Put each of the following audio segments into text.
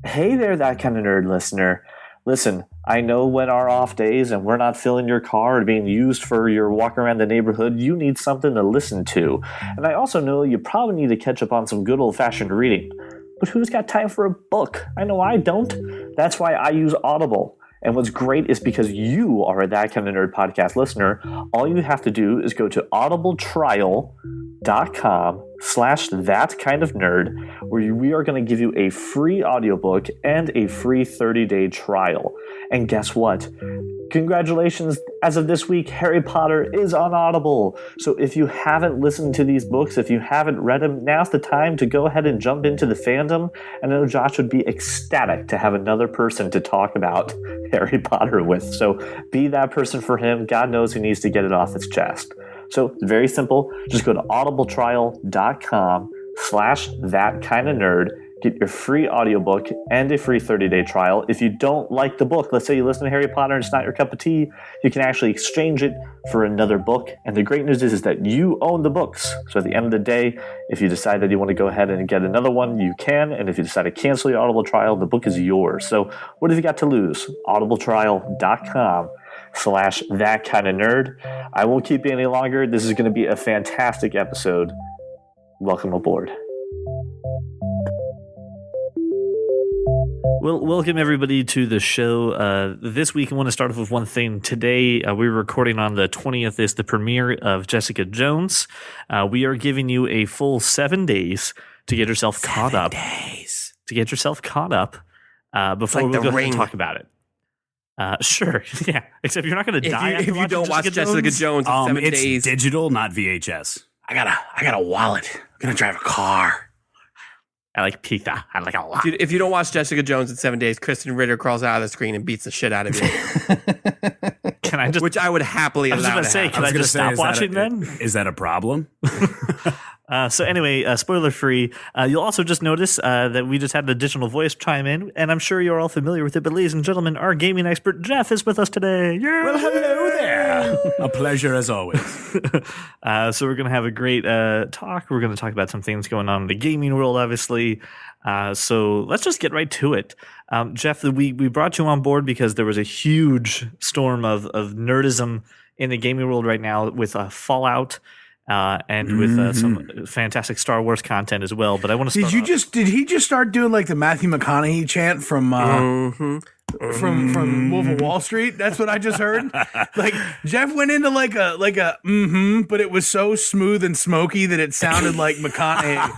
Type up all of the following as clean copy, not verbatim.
Hey there, that kind of nerd listener. Listen, I know when our off days and we're not filling your car or being used for your walk around the neighborhood, you need something to listen to. And I also know you probably need to catch up on some good old fashioned reading. But who's got time for a book? I know I don't. That's why I use Audible. And what's great is because you are a That Kind of Nerd podcast listener, all you have to do is go to audibletrial.com/thatkindofnerd, where we are going to give you a free audiobook and a free 30-day trial. And guess what? Congratulations, as of this week, Harry Potter is on Audible. So if you haven't listened to these books, if you haven't read them, now's the time to go ahead and jump into the fandom. And I know Josh would be ecstatic to have another person to talk about Harry Potter with. So be that person for him. God knows he needs to get it off his chest. So it's very simple. Just go to audibletrial.com/thatkindofnerd. Get your free audiobook and a free 30-day trial. If you don't like the book, let's say you listen to Harry Potter and it's not your cup of tea, you can actually exchange it for another book. And the great news is that you own the books. So at the end of the day, if you decide that you want to go ahead and get another one, you can. And if you decide to cancel your Audible trial, the book is yours. So what have you got to lose? audibletrial.com/thatkindofnerd. I won't keep you any longer. This is going to be a fantastic episode. Welcome aboard. Well, welcome everybody to the show. This week I want to start off with one thing. Today we're recording on the 20th is the premiere of Jessica Jones. We are giving you a full 7 days to get yourself caught up. 7 days. To get yourself caught up before we go ahead and talk about it. Sure, yeah. Except you're not going to die if you don't watch Jessica Jones in 7 days. It's digital, not VHS. I got a wallet. I'm going to drive a car. I like pizza. I like a lot. Dude, if you don't watch Jessica Jones in 7 days, Kristen Ritter crawls out of the screen and beats the shit out of you. Can I just? Which I would happily allow. I was going to say, can I just stop watching then? Is that a problem? So anyway, spoiler free. You'll also just notice that we just had an additional voice chime in, and I'm sure you're all familiar with it. But ladies and gentlemen, our gaming expert Jeff is with us today. Yeah! Well, hello there. A pleasure as always. So we're going to have a great talk. We're going to talk about some things going on in the gaming world, obviously. So let's just get right to it. Jeff, we brought you on board because there was a huge storm of nerdism in the gaming world right now with Fallout. And with some fantastic Star Wars content as well. But I want to start. Did he just start doing like the Matthew McConaughey chant from Wolf of Wall Street? That's what I just heard. Like Jeff went into like a but it was so smooth and smoky that it sounded like McConaughey.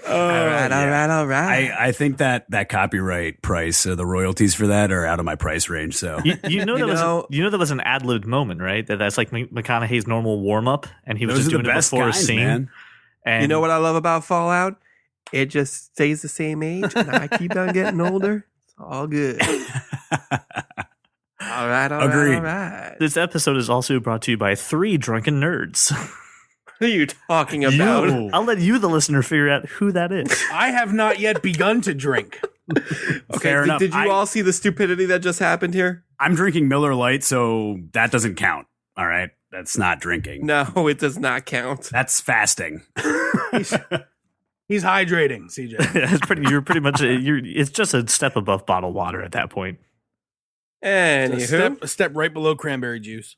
All right. I think that copyright price, the royalties for that are out of my price range. So you know that was an ad-libbed moment, right? That's like McConaughey's normal warm-up, and he was just doing it before a scene. Man. And you know what I love about Fallout? It just stays the same age, and I keep on getting older. It's all good. All right. This episode is also brought to you by 3 drunken nerds. Who are you talking about? I'll let you, the listener, figure out who that is. I have not yet begun to drink. Okay, fair enough. Did you all see the stupidity that just happened here? I'm drinking Miller Lite, so that doesn't count. All right, that's not drinking. No, it does not count. That's fasting. He's hydrating, CJ. You're pretty much. It's just a step above bottled water at that point. And a step right below cranberry juice.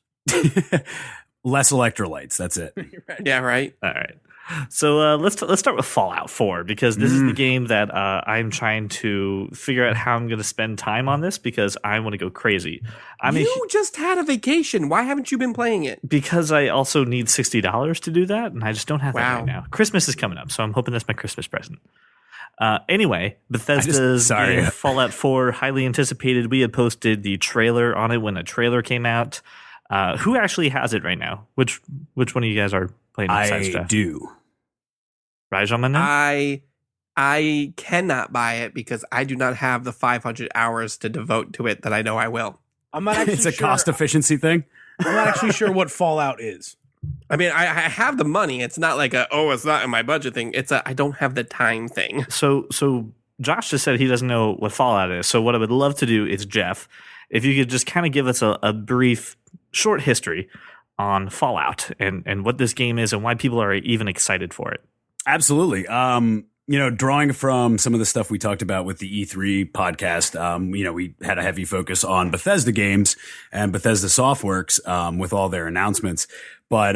Less electrolytes. That's it. Yeah, right. All right. So let's start with Fallout 4 because this is the game that I'm trying to figure out how I'm going to spend time on this because I want to go crazy. You just had a vacation. Why haven't you been playing it? Because I also need $60 to do that, and I just don't have that right now. Christmas is coming up, so I'm hoping that's my Christmas present. Anyway, Bethesda's game, Fallout 4, highly anticipated. We had posted the trailer on it when the trailer came out. Who actually has it right now? Which one of you guys are playing? I do. Rajaman? I cannot buy it because I do not have the 500 hours to devote to it that I know I will. I'm not actually It's a cost efficiency thing. I'm not actually sure what Fallout is. I mean, I have the money. It's not like it's not in my budget thing. It's I don't have the time thing. So Josh just said he doesn't know what Fallout is. So what I would love to do is, Jeff, if you could just kind of give us a brief, short history on Fallout and what this game is and why people are even excited for it. Absolutely. drawing from some of the stuff we talked about with the E3 podcast, we had a heavy focus on Bethesda games and Bethesda Softworks with all their announcements. But,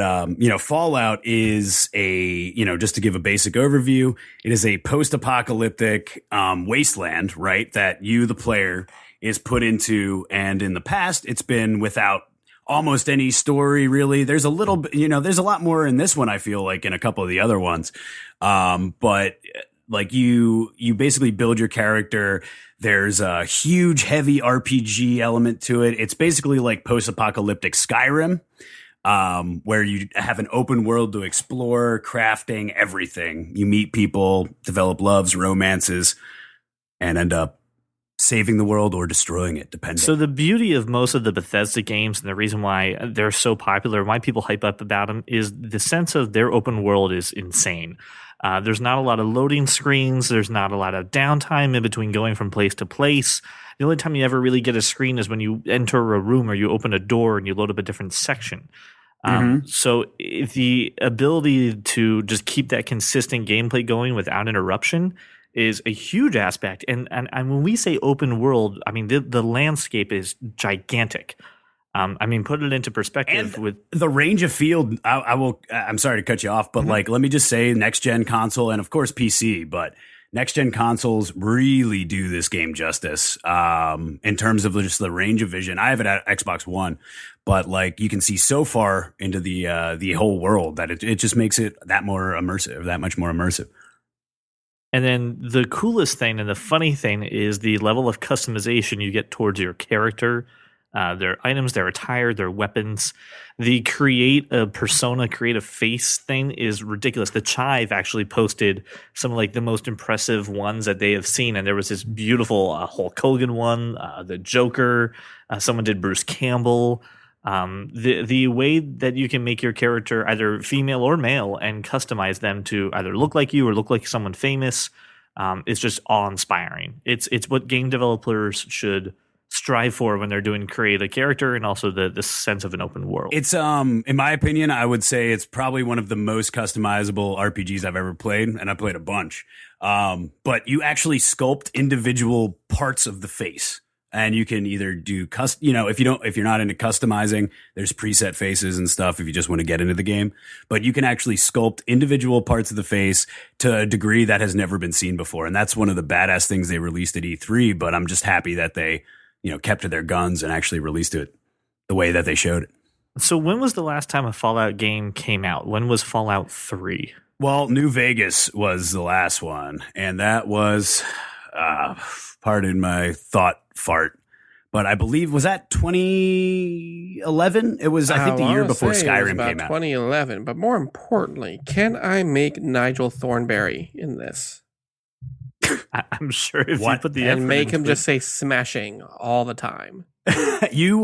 Fallout is just to give a basic overview, it is a post-apocalyptic wasteland, right, that you, the player, is put into. And in the past, it's been without almost any story, really. There's a little bit, there's a lot more in this one, I feel like, in a couple of the other ones. But like you basically build your character. There's a huge, heavy RPG element to it. It's basically like post-apocalyptic Skyrim, where you have an open world to explore, crafting, everything. You meet people, develop loves, romances, and end up saving the world or destroying it, depending. So the beauty of most of the Bethesda games and the reason why they're so popular, why people hype up about them, is the sense of their open world is insane. There's not a lot of loading screens. There's not a lot of downtime in between going from place to place. The only time you ever really get a screen is when you enter a room or you open a door and you load up a different section. So the ability to just keep that consistent gameplay going without interruption is a huge aspect. And when we say open world, I mean, the landscape is gigantic. Put it into perspective and with the range of field. I'm sorry to cut you off, but let me just say next gen console and of course PC, but next gen consoles really do this game justice. In terms of just the range of vision, I have it at Xbox One, but you can see so far into the whole world that it just makes it that much more immersive. And then the coolest thing and the funny thing is the level of customization you get towards your character, their items, their attire, their weapons. The create a persona, create a face thing is ridiculous. The Chive actually posted some of the most impressive ones that they have seen. And there was this beautiful Hulk Hogan one, the Joker. Someone did Bruce Campbell. The way that you can make your character either female or male and customize them to either look like you or look like someone famous is just awe-inspiring. It's what game developers should strive for when they're doing create a character and also the sense of an open world. It's in my opinion, I would say it's probably one of the most customizable RPGs I've ever played, and I played a bunch. But you actually sculpt individual parts of the face. And you can either do if you're not into customizing, there's preset faces and stuff if you just want to get into the game. But you can actually sculpt individual parts of the face to a degree that has never been seen before. And that's one of the badass things they released at E3. But I'm just happy that they, kept to their guns and actually released it the way that they showed it. So when was the last time a Fallout game came out? When was Fallout 3? Well, New Vegas was the last one. And that was, pardon my thought fart, but I believe, was that 2011? It was, I think, the year before Skyrim came out. 2011. But more importantly, can I make Nigel Thornberry in this? I'm sure if you put the effort and make him just say smashing all the time. You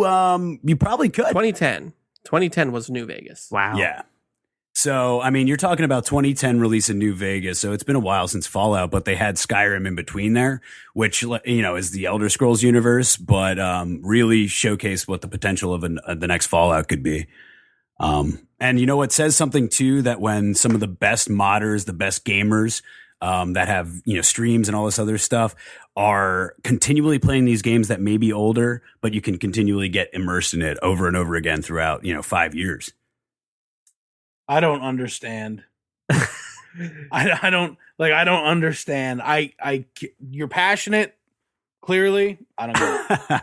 probably could. 2010 was New Vegas. Wow. Yeah. So, you're talking about 2010 release in New Vegas. So it's been a while since Fallout, but they had Skyrim in between there, which, is the Elder Scrolls universe, but really showcased what the potential of the next Fallout could be. And it says something too, that when some of the best modders, the best gamers that have, streams and all this other stuff are continually playing these games that may be older, but you can continually get immersed in it over and over again throughout, 5 years. I don't understand. I don't understand. You're passionate. Clearly, I don't know.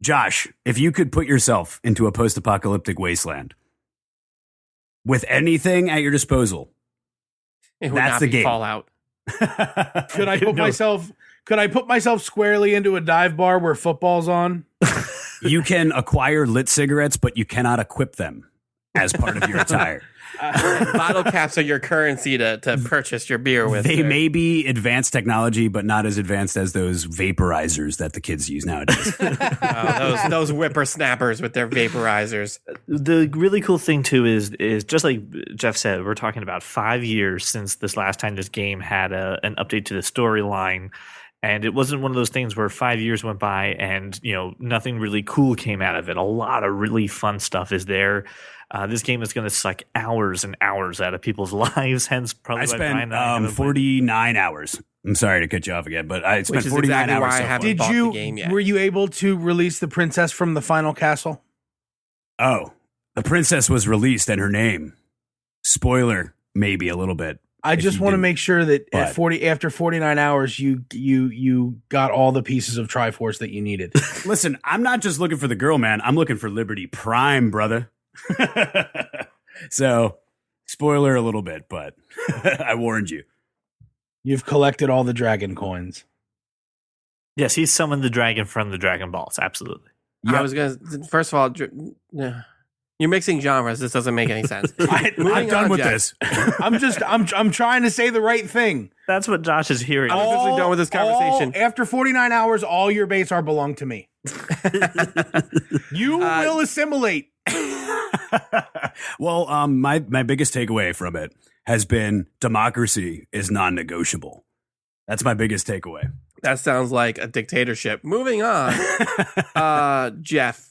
Josh, if you could put yourself into a post-apocalyptic wasteland with anything at your disposal, that's the game. Fallout. Could I put myself squarely into a dive bar where football's on? You can acquire lit cigarettes, but you cannot equip them as part of your attire. Bottle caps are your currency to purchase your beer with. They may be advanced technology, but not as advanced as those vaporizers that the kids use nowadays. Those whippersnappers with their vaporizers. The really cool thing too is just like Jeff said, we're talking about 5 years since this last time this game had an update to the storyline. And it wasn't one of those things where 5 years went by and, nothing really cool came out of it. A lot of really fun stuff is there. This game is going to suck hours and hours out of people's lives. Hence, probably I spent 49 hours. I'm sorry to cut you off again, but I spent 49 exactly hours. Why I So haven't far. bought the game yet. Were you able to release the princess from the final castle? Oh, the princess was released and her name. Spoiler, maybe a little bit. I just want to make sure that But- after 49 hours, you got all the pieces of Triforce that you needed. Listen, I'm not just looking for the girl, man. I'm looking for Liberty Prime, brother. So, spoiler a little bit, but I warned you. You've collected all the dragon coins. Yes, he summoned the dragon from the Dragon Balls. Absolutely. I was gonna. First of all, you're mixing genres. This doesn't make any sense. I'm Moving done on, with Jeff. this. I'm trying to say the right thing. That's what Josh is hearing. I'm officially done with this conversation. After 49 hours, all your base are belong to me. You will assimilate. Well, my biggest takeaway from it has been democracy is non-negotiable. That's my biggest takeaway. That sounds like a dictatorship. Moving on, Jeff,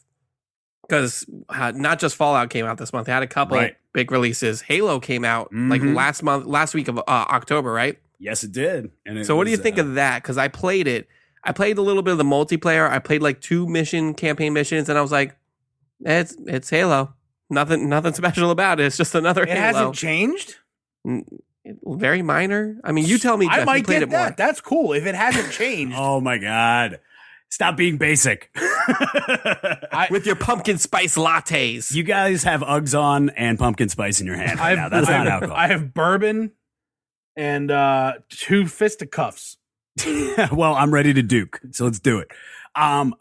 because not just Fallout came out this month. They had a couple Right. big releases. Halo came out like Mhm. last week of October, right? Yes, it did. And So what do you think of that? Because I played it. I played a little bit of the multiplayer. I played like 2 campaign missions, and I was like, it's Halo. Nothing special about it. It's just another It Halo. hasn't changed. Very minor. I mean, you tell me, Jeff. I You might played get it more. that. That's cool. If it hasn't changed, Oh my God. Stop being basic. With your pumpkin spice lattes. You guys have Uggs on and pumpkin spice in your hand right now. That's not alcohol. I have bourbon and 2 fisticuffs. Well, I'm ready to duke. So let's do it.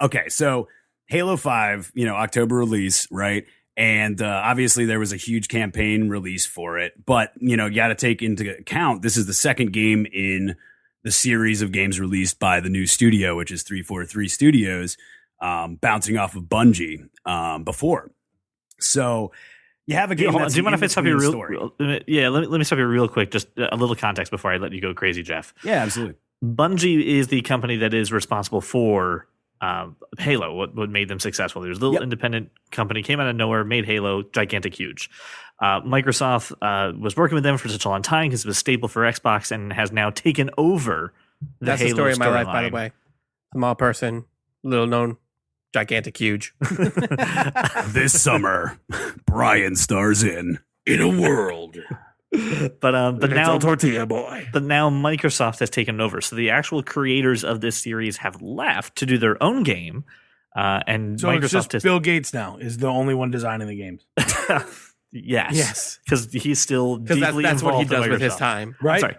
Okay. So Halo 5, October release, right? And obviously there was a huge campaign release for it, but you got to take into account this is the second game in the series of games released by the new studio, which is 343 Studios, bouncing off of Bungie before. So you have a game. Hold on. That's Do you mind if I stop you story. Yeah, let me stop you real quick. Just a little context before I let you go crazy, Jeff. Yeah, absolutely. Bungie is the company that is responsible for Halo, what made them successful. There's a little independent company, came out of nowhere, made Halo gigantic, huge. Microsoft was working with them for such a long time because it was a staple for Xbox and has now taken over That's Halo the story of my life, by the storyline. way. Small person, little known, gigantic, huge. This summer, Brian stars in a world. But now tortilla boy. But now Microsoft has taken it over. So the actual creators of this series have left to do their own game. And So Microsoft it's just has Bill Gates now is the only one designing the games, yes, because he's still Because deeply that's what he involved in does with his Microsoft. time. right? Sorry.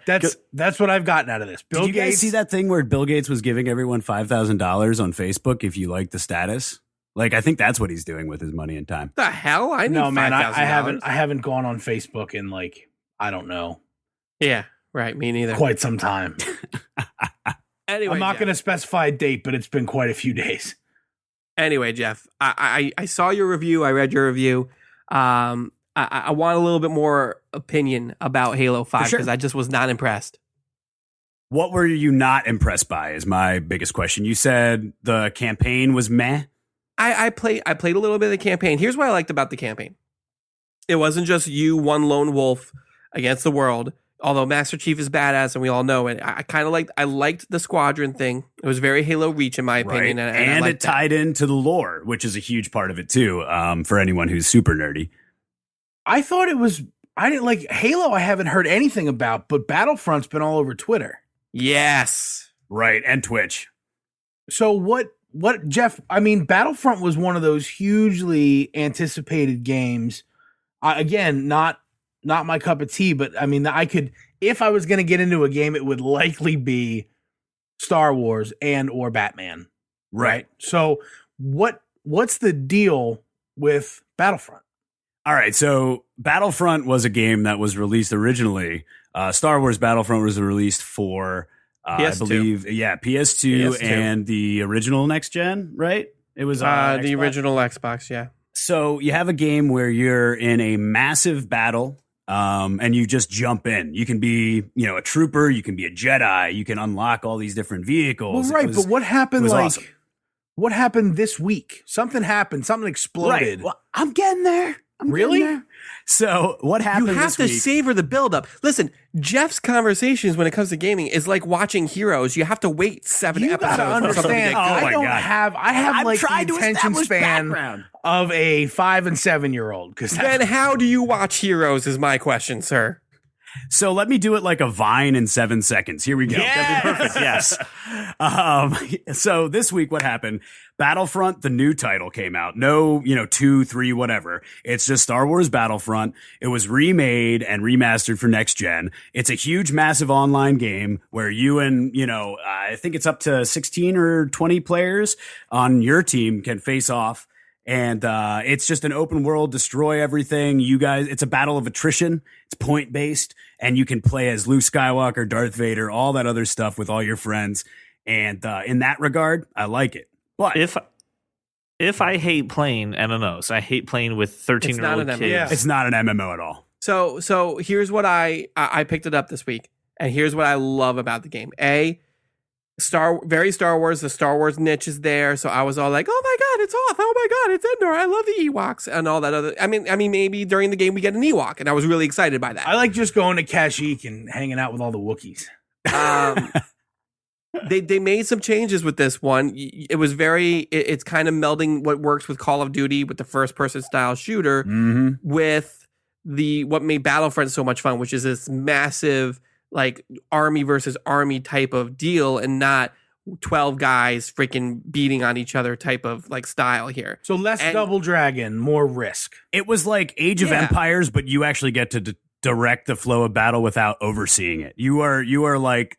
That's what I've gotten out of this. Bill Did you guys Gates. see that thing where Bill Gates was giving everyone $5,000 on Facebook if you like the status? Like, I think that's what he's doing with his money and time. The hell? I need No, man, I $5,000. haven't gone on Facebook in like I don't know Yeah, right. Me neither. quite some time. Anyway, I'm not Jeff. going to specify a date, but it's been quite a few days. Anyway, Jeff, I saw your review. I read your review. I want a little bit more opinion about Halo 5 sure. because I just was not impressed. What were you not impressed by is my biggest question. You said the campaign was meh. I played a little bit of the campaign. Here's what I liked about the campaign. It wasn't just you, one lone wolf against the world. Although Master Chief is badass and we all know it, I liked the squadron thing. It was very Halo Reach in my opinion, Right. and I And liked it tied into the lore, which is a huge part of it too, for anyone who's super nerdy. I thought it was. I didn't like Halo. I haven't heard anything about, but Battlefront's been all over Twitter. Yes. Right. And Twitch. So what, Jeff? I mean, Battlefront was one of those hugely anticipated games. Again, not my cup of tea, but I mean, I could, if I was going to get into a game, it would likely be Star Wars and or Batman. Right. So what's the deal with Battlefront? All right. So Battlefront was a game that was released originally. Star Wars Battlefront was released for, I PS2. believe, PS2 and the original next gen, right? It was The original Xbox, yeah. So you have a game where you're in a massive battle and you just jump in. You can be, a trooper, you can be a Jedi, you can unlock all these different vehicles. Well, right, but what happened? awesome. What happened this week? Something happened. Something exploded. Right. Well, I'm getting there. Really? Getting there. So what happened? You have to savor the buildup. Listen, Jeff's conversations when it comes to gaming is like watching Heroes. You have to wait 7 You episodes. gotta for something to understand. get good. Oh my I don't God. have. I have I've like tried the to attention establish span background. of a 5 and 7 year old. Because Then how do you watch Heroes? Is my question, sir. So let me do it like a Vine in 7 seconds. Here we go. That'd be perfect. Yes. So this week, what happened? Battlefront, the new title came out. No, 2, 3, whatever. It's just Star Wars Battlefront. It was remade and remastered for next gen. It's a huge, massive online game where you and, I think it's up to 16 or 20 players on your team can face off. And it's just an open world, destroy everything. You guys, it's a battle of attrition. It's point based, and you can play as Luke Skywalker, Darth Vader, all that other stuff with all your friends. And in that regard, I like it. But If I hate playing MMOs, I hate playing with 13-year-old an kids. MMO. it's not an MMO at all. So here's what I picked it up this week, and here's what I love about the game. Very Star Wars. The Star Wars niche is there, so I was all like, "Oh my God, it's off! Oh my God, it's Endor! I love the Ewoks and all that other." I mean, maybe during the game we get an Ewok, and I was really excited by that. I like just going to Kashyyyk and hanging out with all the Wookiees. They made some changes with this one. It was it's kind of melding what works with Call of Duty with the first person style shooter with what made Battlefront so much fun, which is this massive like army versus army type of deal and not 12 guys freaking beating on each other type of like style here. So less Double Dragon, more Risk. It was like Age of Empires, but you actually get to direct the flow of battle without overseeing it. You are like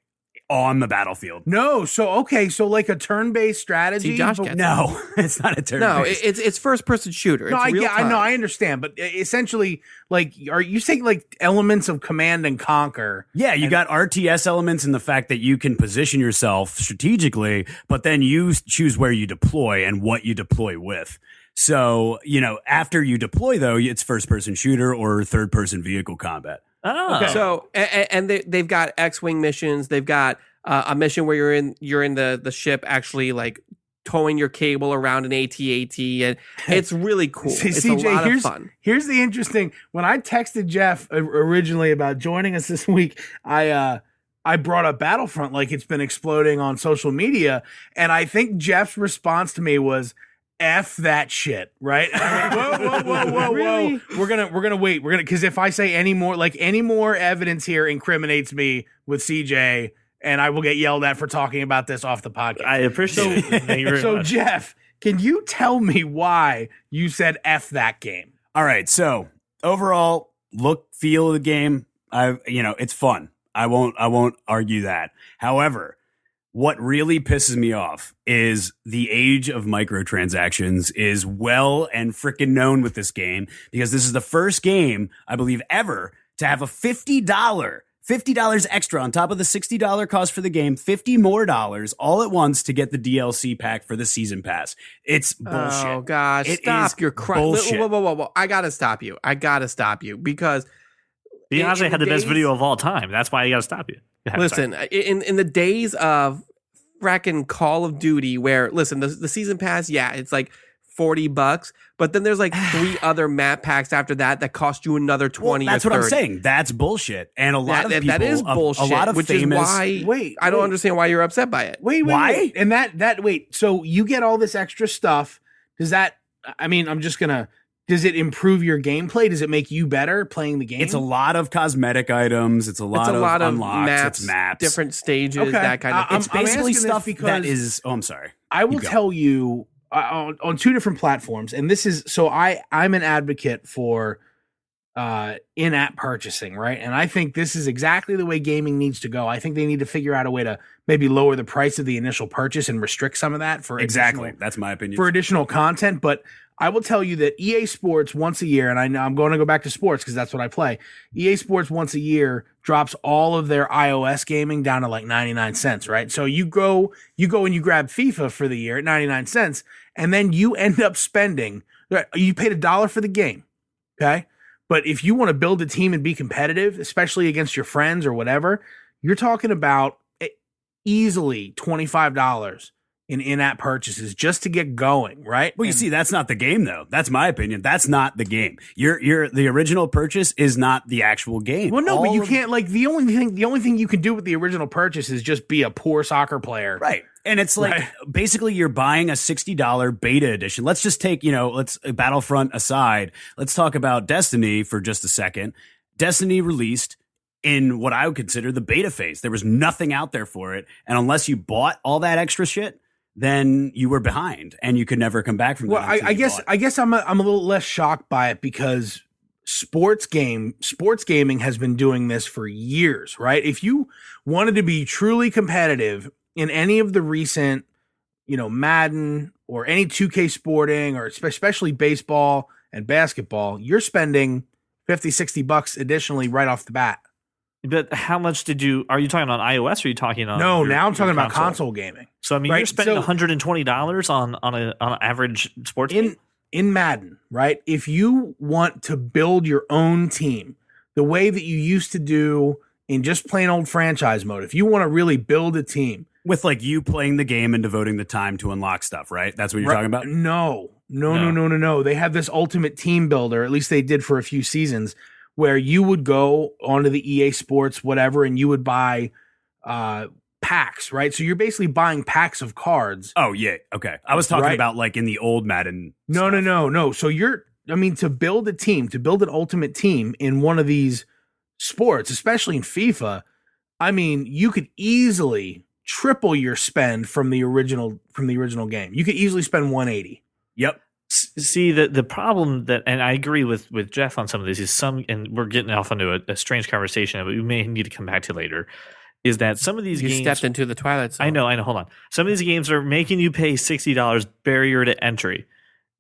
on the battlefield. No, so like a turn-based strategy. See, Josh but- gets No, it's not a turn. No, it's first person shooter. No, It's real time. I know, I understand, but essentially, like, are you saying like elements of Command and Conquer? Yeah, you got RTS elements in the fact that you can position yourself strategically, but then you choose where you deploy and what you deploy with. So, after you deploy, though, it's first-person shooter or third-person vehicle combat. Oh. Okay. So and they've got X-wing missions. They've got a mission where you're in the ship actually like towing your cable around an AT-AT, and it's really cool. It's CJ, a lot of fun. Here's the interesting. When I texted Jeff originally about joining us this week, I brought up Battlefront like it's been exploding on social media, and I think Jeff's response to me was, F that shit, right? Whoa. Really? We're gonna wait. Because if I say any more evidence here incriminates me with CJ, and I will get yelled at for talking about this off the podcast. I appreciate it. Thank you very So much. Jeff, can you tell me why you said F that game? All right, so overall look, feel of the game, it's fun. I won't argue that. However, what really pisses me off is the age of microtransactions is well and frickin' known with this game, because this is the first game, I believe, ever to have a $50 extra on top of the $60 cost for the game, $50 more all at once to get the DLC pack for the season pass. It's bullshit. Oh gosh, It stop is your crap. bullshit. Whoa. I gotta stop you because Beyonce in had the best days- video of all time. That's why I got to stop you. Yeah, Listen, in the days of fracking Call of Duty, where the season pass, it's like $40, but then there's like 3 other map packs after that cost you another 20. That's or what I'm 30. saying. That's bullshit. And a lot of people, that is bullshit. a lot of which famous. is why I don't understand why you're upset by it. Wait. Why? And wait. So you get all this extra stuff. Does it improve your gameplay? Does it make you better playing the game? It's a lot of cosmetic items. It's a lot of unlocks. maps, it's maps. different stages, Okay. that kind of thing. It's basically asking this stuff because that is. Oh, I'm sorry. I will go. tell you on 2 different platforms, and this is so I'm an advocate for in-app purchasing, right? And I think this is exactly the way gaming needs to go. I think they need to figure out a way to maybe lower the price of the initial purchase and restrict some of that for Exactly. additional- That's my opinion. for additional content. But I will tell you that EA Sports once a year, and I know I'm going to go back to sports because that's what I play. EA Sports once a year drops all of their iOS gaming down to like 99 cents, right? So you go and you grab FIFA for the year at 99 cents, and then you end up spending, you paid $1 for the game, okay? But if you want to build a team and be competitive, especially against your friends or whatever, you're talking about easily $25 in-app purchases just to get going, right? Well, you see, that's not the game, though. That's my opinion. That's not the game. The original purchase is not the actual game. Well, no, but you can't, like, the only thing you can do with the original purchase is just be a poor soccer player. Right. And it's like, basically you're buying a $60 beta edition. Let's just take, let's Battlefront aside. Let's talk about Destiny for just a second. Destiny released in what I would consider the beta phase. There was nothing out there for it. And unless you bought all that extra shit, then you were behind and you could never come back from that. Well, I guess I'm a little less shocked by it because sports gaming has been doing this for years, right? If you wanted to be truly competitive in any of the recent, Madden or any 2K sporting or especially baseball and basketball, you're spending $50-$60 additionally right off the bat. But how much are you talking on iOS or are you talking on? No, now I'm talking about console gaming. So, I mean, you're spending $120 on an average sports game? In Madden, right? If you want to build your own team, the way that you used to do in just plain old franchise mode, if you want to really build a team. With like you playing the game and devoting the time to unlock stuff, right? That's what you're talking about? No. They have this ultimate team builder, at least they did for a few seasons, where you would go onto the EA Sports, whatever, and you would buy packs, right? So you're basically buying packs of cards. Oh, yeah. Okay. I was talking about like in the old Madden. No. So to build a team, to build an ultimate team in one of these sports, especially in FIFA, I mean, you could easily triple your spend from the original game. You could easily spend 180. Yep. See, the problem and I agree with Jeff on some of this and we're getting off into a strange conversation that we may need to come back to later, is that some of these games stepped into the twilight zone. I know. Hold on. Some of these games are making you pay $60 barrier to entry.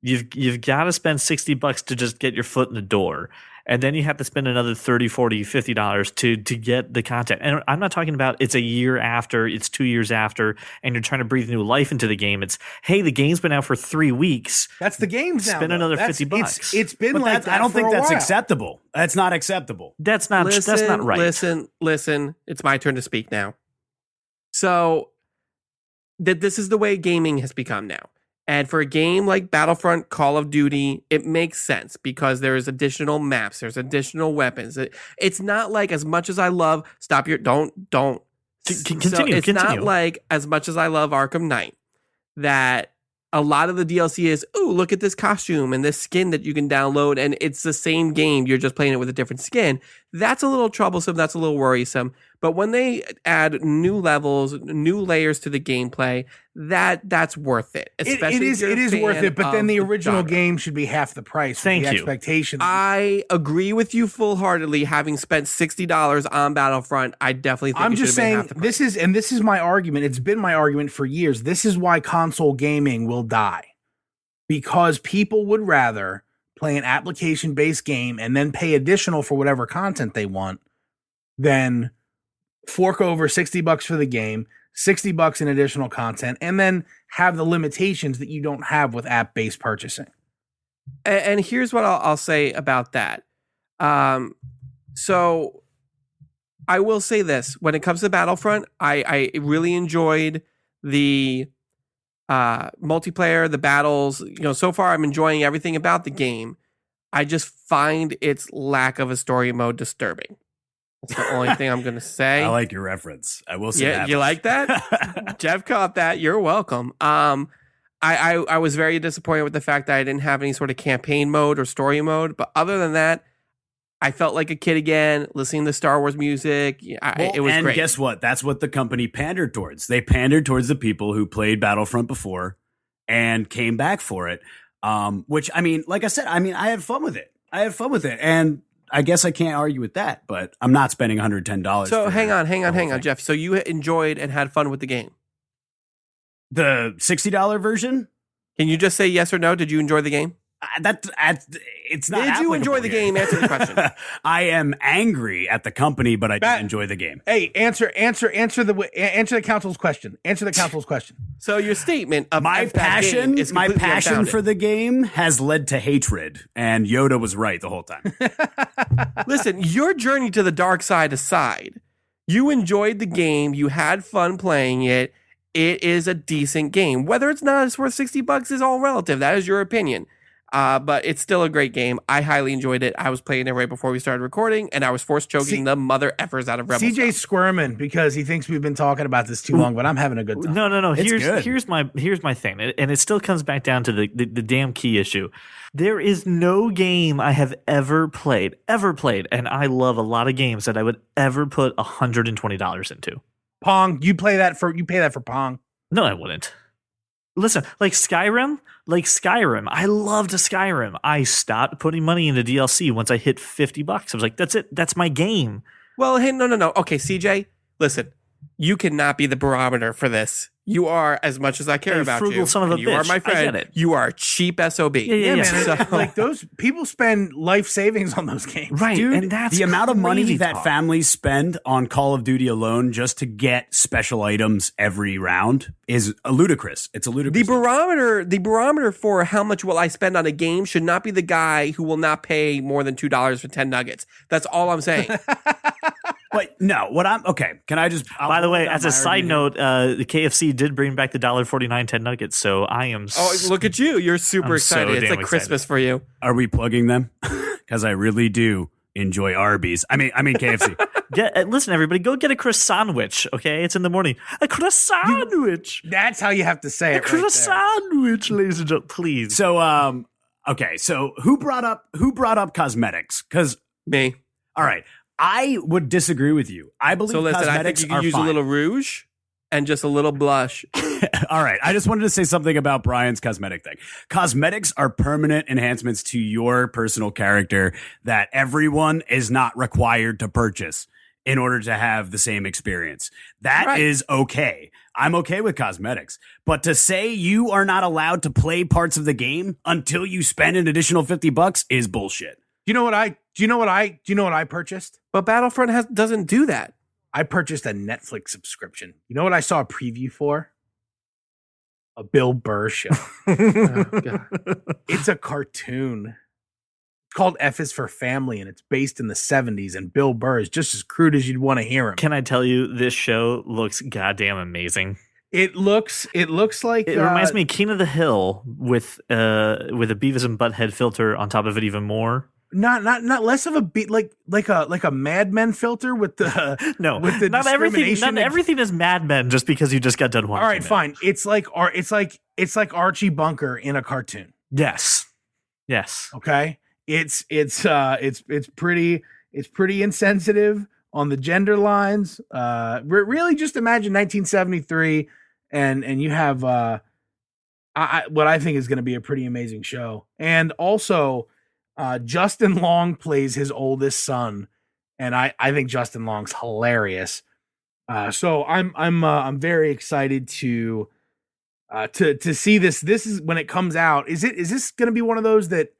You've got to spend $60 to just get your foot in the door. And then you have to spend another $30, $40, $50 to get the content. And I'm not talking about it's a year after, it's 2 years after, and you're trying to breathe new life into the game. It's, hey, the game's been out for 3 weeks. That's the game's now. Spend another $50. It's been like that. I don't think that's while. acceptable. That's not acceptable. That's not right. Listen. It's my turn to speak now. So this is the way gaming has become now. And for a game like Battlefront, Call of Duty, it makes sense because there's additional maps, there's additional weapons. It's not like as much as I love Continue. It's not like as much as I love Arkham Knight that a lot of the DLC is, ooh, look at this costume and this skin that you can download, and it's the same game. You're just playing it with a different skin. That's a little troublesome. That's a little worrisome. But when they add new levels, new layers to the gameplay, that's worth it. Especially it is worth it. But then the original game should be half the price. Thank you. Expectation. I agree with you full-heartedly. Having spent $60 on Battlefront, I definitely think I'm just saying this is my argument. It's been my argument for years. This is why console gaming will die, because people would rather play an application-based game and then pay additional for whatever content they want than fork over $60 for the game, $60 in additional content, and then have the limitations that you don't have with app-based purchasing. And here's what I'll say about that. So I will say this. When it comes to Battlefront, I really enjoyed the multiplayer, the battles. So far I'm enjoying everything about the game. I just find its lack of a story mode disturbing. That's the only thing I'm going to say. I like your reference. I will say that. You like that? Jeff caught that. You're welcome. I was very disappointed with the fact that I didn't have any sort of campaign mode or story mode. But other than that, I felt like a kid again, listening to Star Wars music. It was great. And guess what? That's what the company pandered towards. They pandered towards the people who played Battlefront before and came back for it. Which, I mean, like I said, I had fun with it. And I guess I can't argue with that, but I'm not spending $110. So hang on, Jeff. So you enjoyed and had fun with the game? The $60 version? Can you just say yes or no? Did you enjoy the game? It's not. Did you enjoy the game? Answer the question. I am angry at the company, but I did enjoy the game. Hey, answer the council's question. Answer the council's question. So your statement of My passion, is my completely passion unfounded. for the game has led to hatred, and Yoda was right the whole time. Listen, your journey to the dark side aside, you enjoyed the game. You had fun playing it. It is a decent game. Whether it's not it's worth $60 is all relative. That is your opinion. But it's still a great game. I highly enjoyed it. I was playing it right before we started recording, and I was force choking the mother effers out of Rebel. CJ's squirming because he thinks we've been talking about this too long, but I'm having a good time. No. It's good. Here's my thing, and it still comes back down to the damn key issue. There is no game I have ever played, and I love a lot of games that I would ever put $120 into. Pong, you pay that for Pong. No, I wouldn't. Listen, like Skyrim, I loved Skyrim. I stopped putting money into DLC once I hit $50. I was like, that's it. That's my game. Well, hey, no. Okay, CJ, listen. You cannot be the barometer for this. You are, as much as I care about frugal you. son of a You are bitch. my I friend. get it. You are a cheap SOB. Yeah, Man, So- like those people spend life savings on those games. Right, Dude, and that's the amount of money crazy that talk. families spend on Call of Duty alone just to get special items every round is ludicrous. It's a ludicrous. The barometer for how much will I spend on a game should not be the guy who will not pay more than $2 for 10 nuggets. That's all I'm saying. But no, okay. Can I just? By the way, I'll as a side note, the KFC did bring back the $1.49 10 nuggets, so I am. Oh, look at you! You're super I'm so excited. It's damn like Christmas excited. for you. Are we plugging them? Because I really do enjoy Arby's. I mean KFC. Listen, everybody, go get a croissant sandwich. Okay, it's in the morning. A croissant sandwich. That's how you have to say A it. Right croissant sandwich, ladies and gentlemen, please. So okay. So who brought up cosmetics? Because Me. all right, I would disagree with you. I believe So listen, I think cosmetics you can are use fine. a little rouge and just a little blush. All right. I just wanted to say something about Brian's cosmetic thing. Cosmetics are permanent enhancements to your personal character that everyone is not required to purchase in order to have the same experience. That is okay. I'm okay with cosmetics. But to say you are not allowed to play parts of the game until you spend an additional $50 is bullshit. Do you know what I purchased? But Battlefront doesn't do that. I purchased a Netflix subscription. You know what I saw a preview for? A Bill Burr show. Oh, God. It's a cartoon. It's called F is for Family, and it's based in the 70s, and Bill Burr is just as crude as you'd want to hear him. Can I tell you, this show looks goddamn amazing. It looks like It reminds me of King of the Hill with a Beavis and Butthead filter on top of it even more. not less of a beat like a Mad Men filter with the No, with the not discrimination. everything is Mad Men just because you just got done watching. All right, it. fine. It's like Archie Bunker in a cartoon. Yes. Okay, it's pretty insensitive on the gender lines. Really, just imagine 1973, and you have what I think is going to be a pretty amazing show, and also Justin Long plays his oldest son, and I think Justin Long's hilarious. So I'm very excited to see this. This is when it comes out. Is this going to be one of those that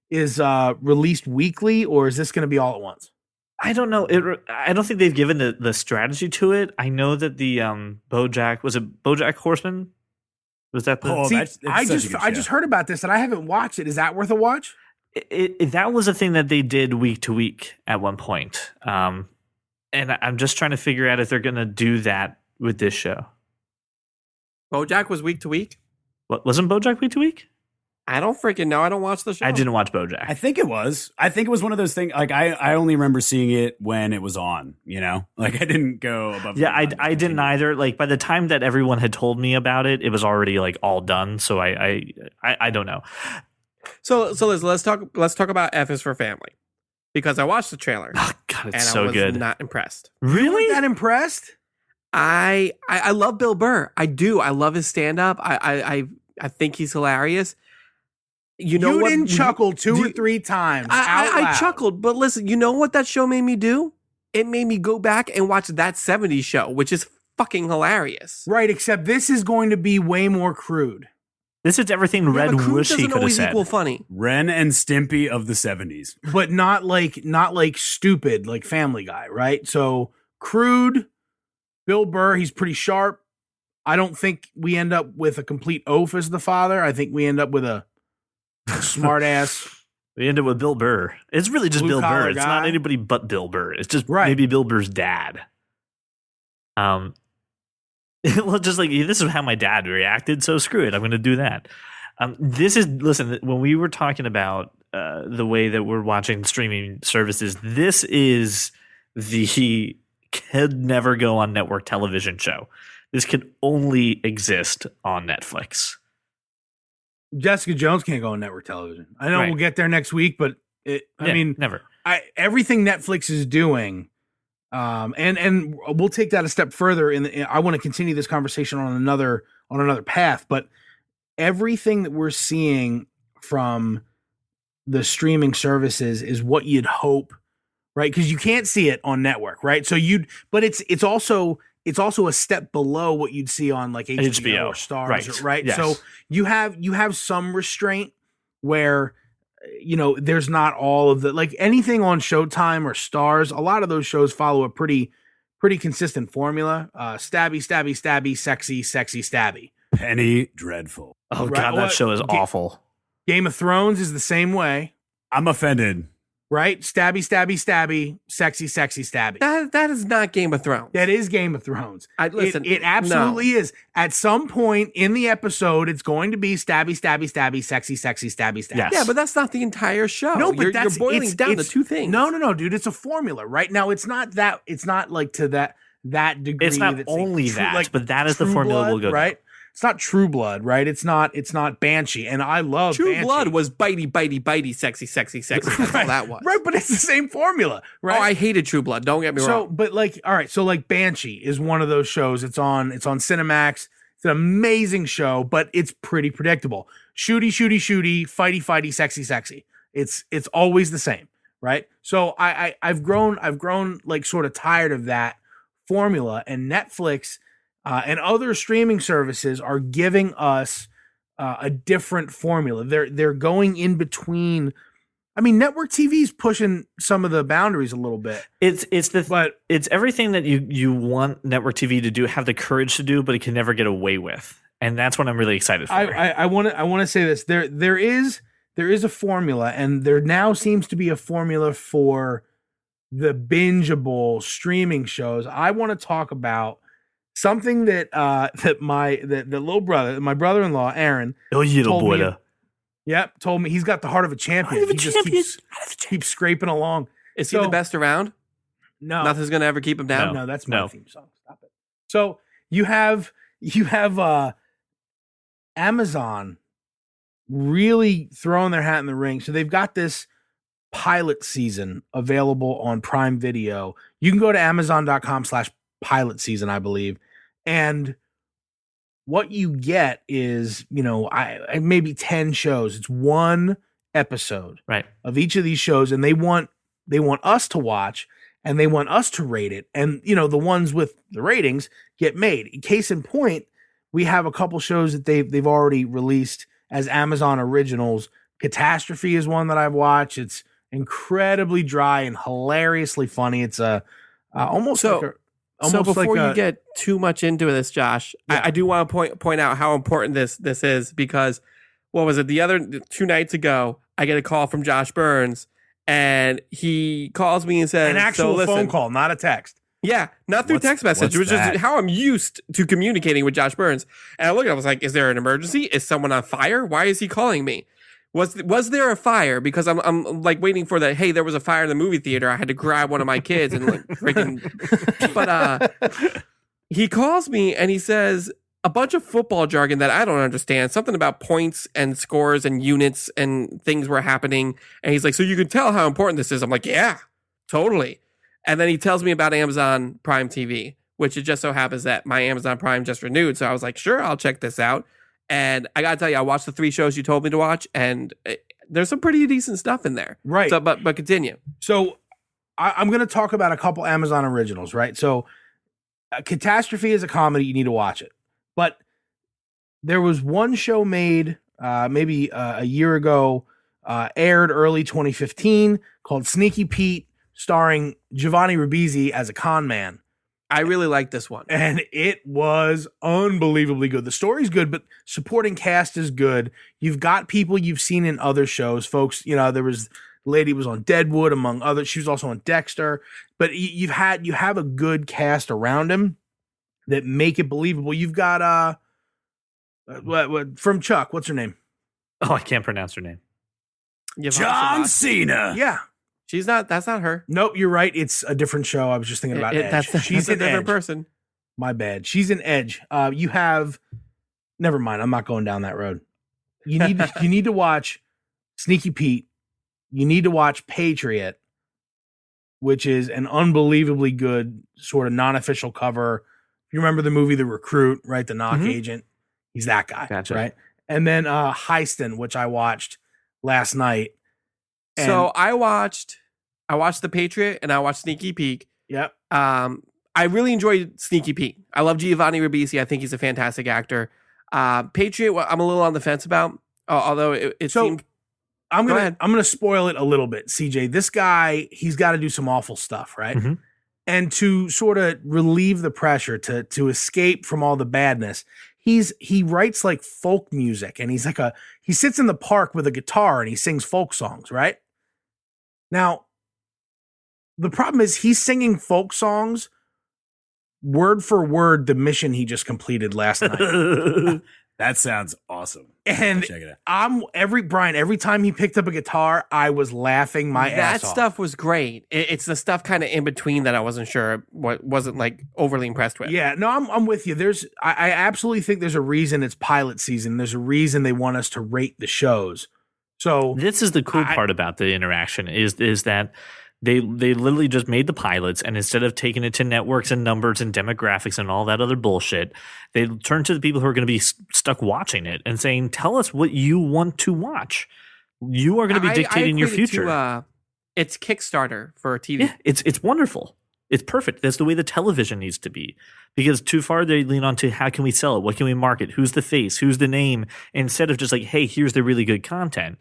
is released weekly, or is this going to be all at once? I don't know. I don't think they've given the strategy to it. I know that the BoJack Horseman? Was that the? Oh, See, that's I such a just good I show. just heard about this and I haven't watched it. Is that worth a watch? That was a thing that they did week to week at one point. And I'm just trying to figure out if they're going to do that with this show. BoJack was week to week. What, wasn't BoJack week to week? I don't freaking know. I don't watch the show. I didn't watch BoJack. I think it was one of those things. Like I only remember seeing it when it was on. You know, like I didn't go above. Yeah, I didn't either. Like by the time that everyone had told me about it, it was already like all done. So I don't know. So let's talk about F is for Family, because I watched the trailer Oh God, and it's so I was good. not impressed. Really? That impressed? I love Bill Burr. I do. I love his stand up. I think he's hilarious. You know you what? didn't chuckle two or three times. out I loud. chuckled, but listen, you know what that show made me do? It made me go back and watch That 70s Show, which is fucking hilarious. Right, except this is going to be way more crude. This is everything Yeah, Red but crude wish he doesn't could have always said. equal funny. Ren and Stimpy of the 70s. but not like stupid like Family Guy, right? So crude, Bill Burr, he's pretty sharp. I don't think we end up with a complete oaf as the father. I think we end up with a smart ass. We end up with Bill Burr. It's really just Bill Blue-collar Burr. It's not guy. anybody but Bill Burr. It's just Right. maybe Bill Burr's dad. Well, just like this is how my dad reacted, so screw it. I'm going to do that. Listen, when we were talking about the way that we're watching streaming services, this is the could never go on network television show. This could only exist on Netflix. Jessica Jones can't go on network television. I know Right. we'll get there next week, but I mean, never. everything Netflix is doing, and we'll take that a step further. I want to continue this conversation on another path, but everything that we're seeing from the streaming services is what you'd hope, right? Because you can't see it on network, right? So but it's also a step below what you'd see on like HBO or Stars, right? Right? Yes. So you have some restraint where there's not all of the like anything on Showtime or Stars. A lot of those shows follow a pretty consistent formula. Stabby, stabby, stabby, sexy, sexy, stabby. Penny Dreadful. Oh Right, God, that show is awful. Game of Thrones is the same way, I'm offended. right? Stabby, stabby, stabby, sexy, sexy, stabby. That is not Game of Thrones. That is Game of Thrones. Listen, it absolutely is. At some point in the episode, it's going to be stabby, stabby, stabby, sexy, sexy, stabby, stabby. Yes. Yeah, but that's not the entire show. No, but you're boiling it's down to two things. No, dude. It's a formula, right? Now, it's not like to that degree. It's not that's only true- that, like but that is the True formula Blood, we'll go down. right. It's not True Blood, right? It's not Banshee, and I love True Banshee. Blood was bitey, bitey, bitey, sexy, sexy, sexy. That's all that was. Right, but it's the same formula, right? Oh, I hated True Blood. Don't get me So, wrong. but like, all right, so like Banshee is one of those shows. It's on Cinemax. It's an amazing show, but it's pretty predictable. Shooty, shooty, shooty, fighty, fighty, sexy, sexy. It's always the same, right? So I've grown like sort of tired of that formula, and Netflix and other streaming services are giving us a different formula. They're going in between. I mean, network TV is pushing some of the boundaries a little bit. It's But everything that you want network TV to do, have the courage to do, but it can never get away with, and that's what I'm really excited for. I want to say this. There is a formula, and there now seems to be a formula for the bingeable streaming shows. I want to talk about something that my little brother, my brother-in-law Aaron, Oh, you little told me- boy. told me he's got the heart of a champion. Heart of a He just champion. keeps scraping along. Is he the best around? No, Nothing's going to ever keep him down? no, that's my No. theme song. Stop it. So you have Amazon really throwing their hat in the ring. So they've got this pilot season available on Prime Video. You can go to amazon.com/pilot season, I believe. And what you get is, I maybe 10 shows. It's one episode Right. of each of these shows, and they want us to watch, and they want us to rate it. And the ones with the ratings get made. Case in point, we have a couple shows that they've already released as Amazon originals. Catastrophe is one that I've watched. It's incredibly dry and hilariously funny. It's almost So- like So before like you get too much into this, Josh, Yeah. I do want to point out how important this is, because what was it? The other 2 nights ago, I get a call from Josh Burns, and he calls me and says, an actual "So listen, phone call, not a text. Yeah, not through What's- text message, what's which that? is how I'm used to communicating with Josh Burns." And I looked, I was like, "Is there an emergency? Is someone on fire? Why is he calling me? Was there a fire?" Because I'm like waiting for the, hey, there was a fire in the movie theater. I had to grab one of my kids and like freaking. But he calls me and he says a bunch of football jargon that I don't understand. Something about points and scores and units and things were happening. And he's like, "So you can tell how important this is." I'm like, "Yeah, totally." And then he tells me about Amazon Prime TV, which it just so happens that my Amazon Prime just renewed. So I was like, sure, I'll check this out. And I got to tell you, I watched the 3 shows you told me to watch, and there's some pretty decent stuff in there. Right. So, but continue. So I'm going to talk about a couple Amazon originals, right? So Catastrophe is a comedy. You need to watch it. But there was one show made maybe a year ago, aired early 2015 called Sneaky Pete, starring Giovanni Ribisi as a con man. I really like this one. And it was unbelievably good. The story's good, but supporting cast is good. You've got people you've seen in other shows. Folks, there was lady was on Deadwood, among others. She was also on Dexter. But you have a good cast around him that make it believable. You've got from Chuck, what's her name? Oh, I can't pronounce her name. John Cena. Yeah. That's not her. Nope, you're right. It's a different show. I was just thinking about Edge. She's a different person. My bad. She's an Edge. You have, never mind. I'm not going down that road. You need to watch Sneaky Pete. You need to watch Patriot, which is an unbelievably good sort of non-official cover. You remember the movie The Recruit, right? The knock agent. He's that guy, Gotcha. right? And then Heiston, which I watched last night. So I watched The Patriot and I watched Sneaky Pete. Yep. I really enjoyed Sneaky Pete. I love Giovanni Ribisi. I think he's a fantastic actor. Patriot, I'm a little on the fence about, although it seemed. I'm gonna spoil it a little bit, CJ. This guy, he's got to do some awful stuff, right? Mm-hmm. And to sort of relieve the pressure, to escape from all the badness, he writes like folk music, and he sits in the park with a guitar and he sings folk songs, right? Now, the problem is he's singing folk songs word for word the mission he just completed last night. That sounds awesome. And check it out. Every time he picked up a guitar, I was laughing my ass off. That stuff was great. It's the stuff kind of in between that I wasn't sure what wasn't like overly impressed with. Yeah, no, I'm with you. I absolutely think there's a reason it's pilot season. There's a reason they want us to rate the shows. So this is the cool part about the interaction is that they literally just made the pilots, and instead of taking it to networks and numbers and demographics and all that other bullshit, they turned to the people who are going to be stuck watching it and saying, "Tell us what you want to watch. You are going to be dictating your future." It's Kickstarter for TV. Yeah, it's wonderful. It's perfect. That's the way the television needs to be. Because too far they lean on to how can we sell it? What can we market? Who's the face? Who's the name? Instead of just like, hey, here's the really good content.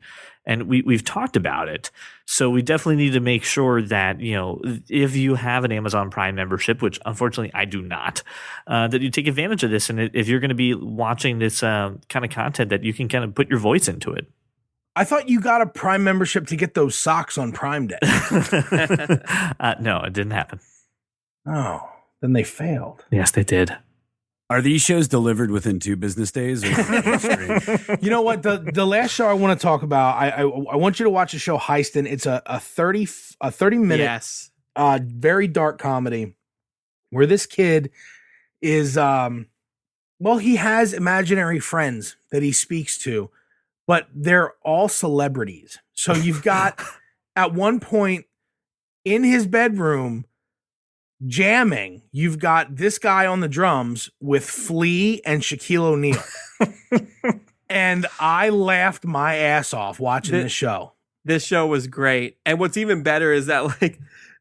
And we've talked about it. So we definitely need to make sure that, if you have an Amazon Prime membership, which unfortunately I do not, that you take advantage of this. And if you're going to be watching this kind of content, that you can kind of put your voice into it. I thought you got a Prime membership to get those socks on Prime Day. No, it didn't happen. Oh, then they failed. Yes, they did. Are these shows delivered within 2 business days? Or You know what? The last show I want to talk about, I want you to watch the show Heiston. It's a 30 minute, yes, very dark comedy where this kid is, he has imaginary friends that he speaks to, but they're all celebrities. So you've got at one point in his bedroom jamming, you've got this guy on the drums with Flea and Shaquille O'Neal. And I laughed my ass off watching this show. This show was great. And what's even better is that like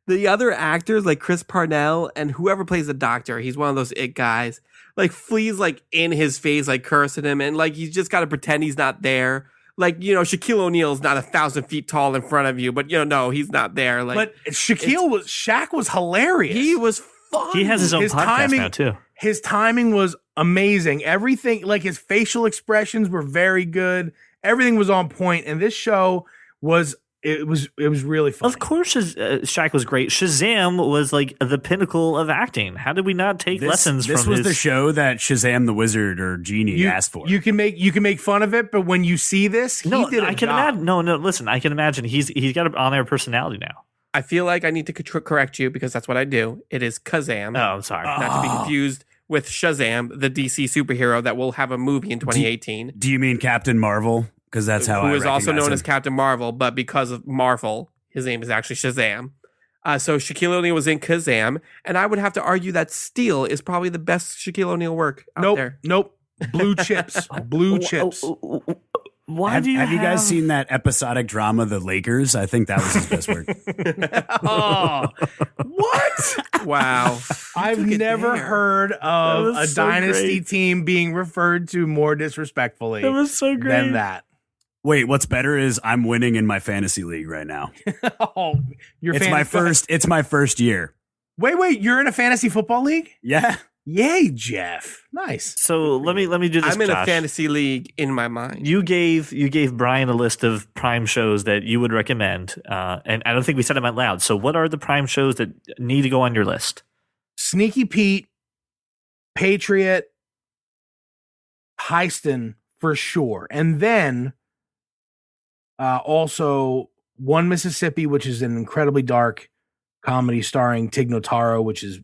the other actors, like Chris Parnell and whoever plays the doctor, he's one of those it guys. Like Flea's like in his face, like cursing him, and like he's just got to pretend he's not there. Like, Shaquille O'Neal's not 1,000 feet tall in front of you, but no, he's not there. Like, but Shaq was hilarious. He was fun. He has his own podcast now too. His timing was amazing. Everything, like his facial expressions were very good. Everything was on point, and this show was really fun. Of course, Shaq was great. Shazam was like the pinnacle of acting. How did we not take lessons from this? This was the show that Shazam the Wizard or Genie asked for. You can make fun of it, but when you see this, he did a job. Imagine. No, listen, I can imagine he's got an on-air personality now. I feel like I need to correct you because that's what I do. It is Kazam. Oh, I'm sorry. Not to be confused with Shazam, the DC superhero that will have a movie in 2018. Do you mean Captain Marvel? Because that's how who is also known as Captain Marvel, but because of Marvel, his name is actually Shazam. So Shaquille O'Neal was in Kazam, and I would have to argue that Steel is probably the best Shaquille O'Neal work out there. Nope. Blue chips. Blue chips. Why have do you have you guys seen that episodic drama, The Lakers? I think that was his best work. Oh, what? Wow. I've took it never there. heard of was a so dynasty great. team being referred to more disrespectfully That was so great. than that. Wait, what's better is I'm winning in my fantasy league right now. Oh, your It's my first year. Wait, you're in a fantasy football league? Yeah. Yay, Jeff. Nice. So let me do this. I'm in a Josh. fantasy league in my mind. You gave Brian a list of Prime shows that you would recommend, and I don't think we said them out loud. So what are the Prime shows that need to go on your list? Sneaky Pete, Patriot, Heiston for sure. And then also One Mississippi, which is an incredibly dark comedy starring Tig Notaro, which is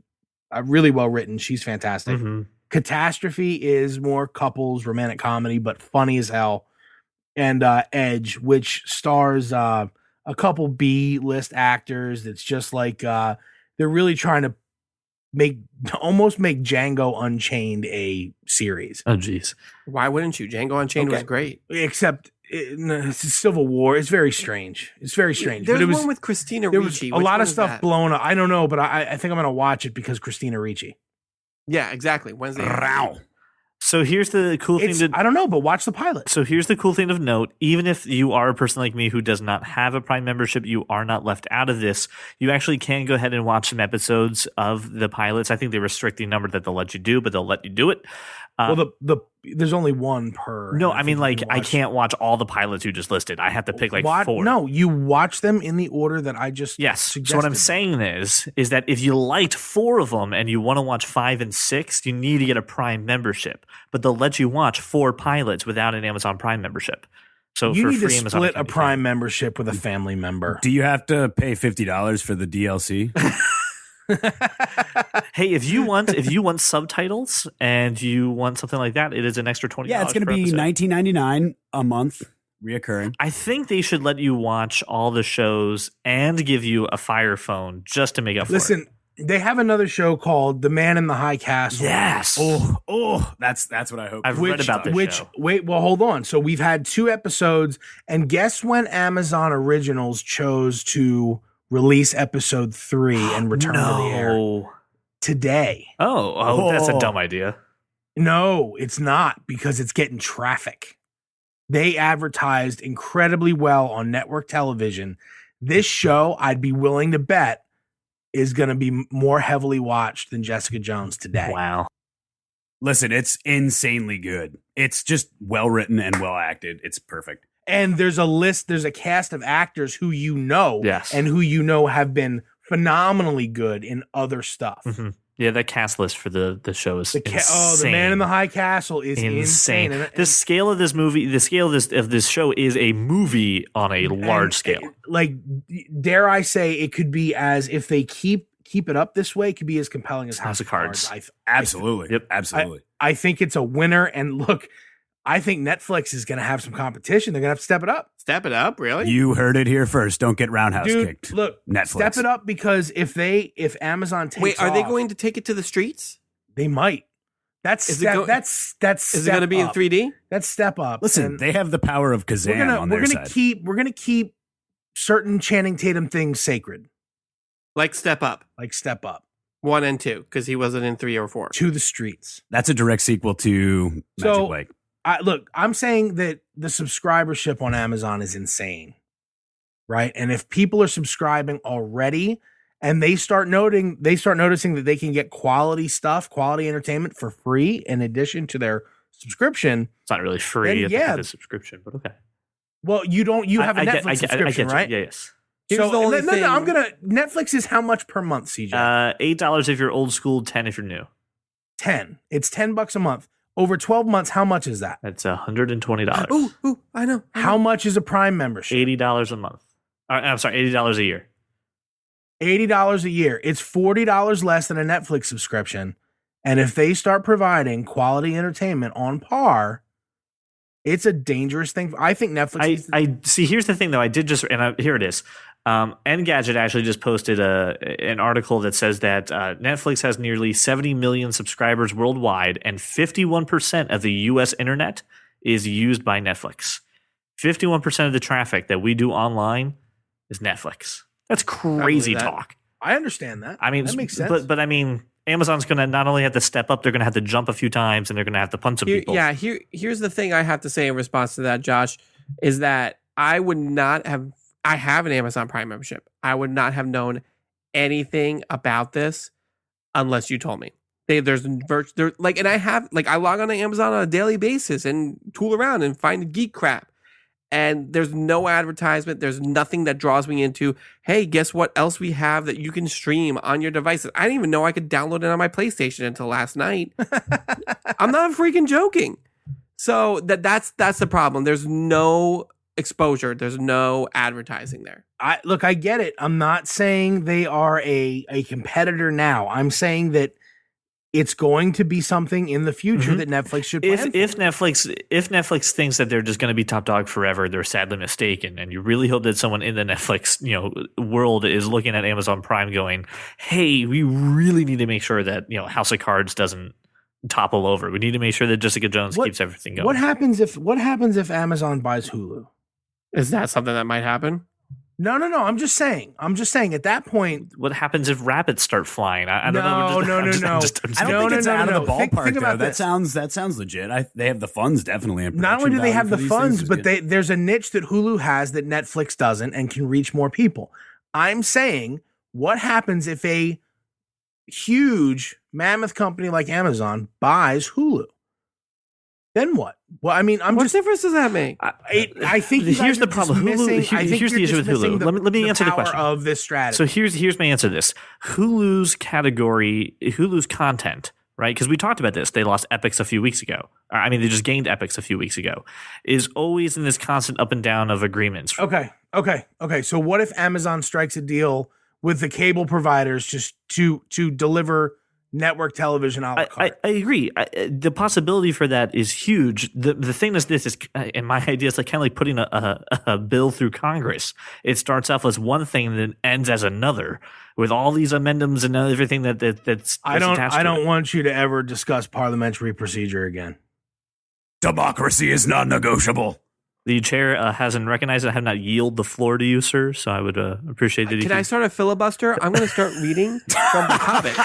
really well written. She's fantastic. Mm-hmm. Catastrophe is more couples romantic comedy, but funny as hell. And Edge, which stars a couple B-list actors. That's just like they're really trying to almost make Django Unchained a series. Oh, geez. Why wouldn't you? Django Unchained was Okay. great. Except it's a Civil War. It's very strange. It's very strange. There's but it was one with Christina there was Ricci. a Which lot one of is stuff that? blown up. I don't know, but I think I'm gonna watch it because Christina Ricci. Yeah, exactly. Wednesday. Row. So here's the cool thing to. I don't know, but watch the pilot. So here's the cool thing of note. Even if you are a person like me who does not have a Prime membership, you are not left out of this. You actually can go ahead and watch some episodes of the pilots. I think they restrict the number that they'll let you do, but they'll let you do it. Well, there's only one per. No, and I mean, think you like, I can't watch all the pilots you just listed. I have to pick like four. No, you watch them in the order that I just Yes. So suggested. what I'm saying is that if you liked four of them and you want to watch 5 and 6, you need to get a Prime membership. But they'll let you watch 4 pilots without an Amazon Prime membership. So you for need free to Amazon split a Prime. Prime membership with a family member. Do you have to pay $50 for the DLC? Hey, if you want subtitles and you want something like that, it is an extra $20. Yeah, it's going to per be episode. $19.99 a month, reoccurring. I think they should let you watch all the shows and give you a Fire Phone just to make up for it. Listen, they have another show called The Man in the High Castle. Yes. That's what I hope. I've read about this show. Wait, well, hold on. So we've had 2 episodes, and guess when Amazon Originals chose to release episode 3 and return to the air? No. Today. Oh, that's a Oh. dumb idea. No, it's not, because it's getting traffic. They advertised incredibly well on network television. This show, I'd be willing to bet, is going to be more heavily watched than Jessica Jones today. Wow. Listen, it's insanely good. It's just well written and well acted. It's perfect. And there's a cast of actors who you know, Yes. and who you know have been phenomenally good in other stuff. Mm-hmm. Yeah, that cast list for the show is The insane. Man in the High Castle is insane. And- The scale of this movie, the scale of this show is a movie on a large scale. Like, dare I say, it could be as if they keep it up this way, it could be as compelling as House of Cards. Absolutely. Yep. Absolutely. I think it's a winner. And look, I think Netflix is going to have some competition. They're going to have to step it up. Step it up, really? You heard it here first. Don't get roundhouse Dude, kicked. look, Netflix. step it up, because if Amazon takes Wait, are they off, going to take it to the streets? They might. That's Is it step, go- that's Is it going to be in 3D? That's step up. Listen, And they have the power of Kazam on their side. we're gonna keep certain Channing Tatum things sacred, Like Step Up like step up 1 and 2, because he wasn't in 3 or 4. to the streets. That's a direct sequel to Magic So- Lake. Look, I'm saying that the subscribership on Amazon is insane, right? And if people are subscribing already, and they start noticing that they can get quality stuff, quality entertainment for free in addition to their subscription. It's not really free Then, at the subscription, but okay. Well, you have a Netflix subscription, get you. right? Yeah, yes. Here's the only thing. No, Netflix is how much per month, CJ? $8 if you're old school, 10 if you're new. 10. It's $10 a month. Over 12 months, how much is that? That's $120. Ooh, I know. How much is a Prime membership? $80 a month. I'm sorry, $80 a year. $80 a year. It's $40 less than a Netflix subscription. And if they start providing quality entertainment on par, it's a dangerous thing. I think Netflix. I see. Here's the thing, though. Here it is. Engadget actually just posted an article that says that Netflix has nearly 70 million subscribers worldwide, and 51% of the U.S. internet is used by Netflix. 51% of the traffic that we do online is Netflix. That's crazy that. talk. I understand that. I mean, that makes sense. But I mean, Amazon's going to not only have to step up, they're going to have to jump a few times, and they're going to have to punt some people. Yeah, here's the thing I have to say in response to that, Josh, is that I would not have. I have an Amazon Prime membership. I would not have known anything about this unless you told me. And I log on to Amazon on a daily basis and tool around and find geek crap. And there's no advertisement. There's nothing that draws me into, hey, guess what else we have that you can stream on your devices? I didn't even know I could download it on my PlayStation until last night. I'm not freaking joking. So that's the problem. There's no exposure. There's no advertising there. I get it. I'm not saying they are a competitor now. I'm saying that it's going to be something in the future that Netflix should plan for. If Netflix thinks that they're just going to be top dog forever, they're sadly mistaken. And you really hope that someone in the Netflix world is looking at Amazon Prime going, hey, we really need to make sure that House of Cards doesn't topple over. We need to make sure that Jessica Jones keeps everything going. What happens if Amazon buys Hulu? Is that something that might happen? No. I'm just saying. At that point, what happens if rabbits start flying? I don't know. No. I don't think it's out of the ballpark. Think about though. this. That sounds legit. They have the funds definitely. In Not only do they have the funds, but they. there's a niche that Hulu has that Netflix doesn't and can reach more people. I'm saying, what happens if a huge mammoth company like Amazon buys Hulu? Then what? Well, I mean, what difference does that make? I think here's the problem. Here's the issue with Hulu. Let me answer the question of this strategy. So here's my answer to this. Hulu's content, right? Because we talked about this. They lost Epics a few weeks ago. I mean, they just gained Epics a few weeks ago. Is always in this constant up and down of agreements. Okay. So what if Amazon strikes a deal with the cable providers just to deliver network television a la carte? I agree. The possibility for that is huge. The thing is, this is, in my idea, it's kind of like putting a bill through Congress. It starts off as one thing and then ends as another with all these amendments and everything that's I don't want you to ever discuss parliamentary procedure again. Democracy is non-negotiable. The chair hasn't recognized it. I have not yield the floor to you, sir. So I would appreciate it. Can I start a filibuster? I'm going to start reading from The Hobbit.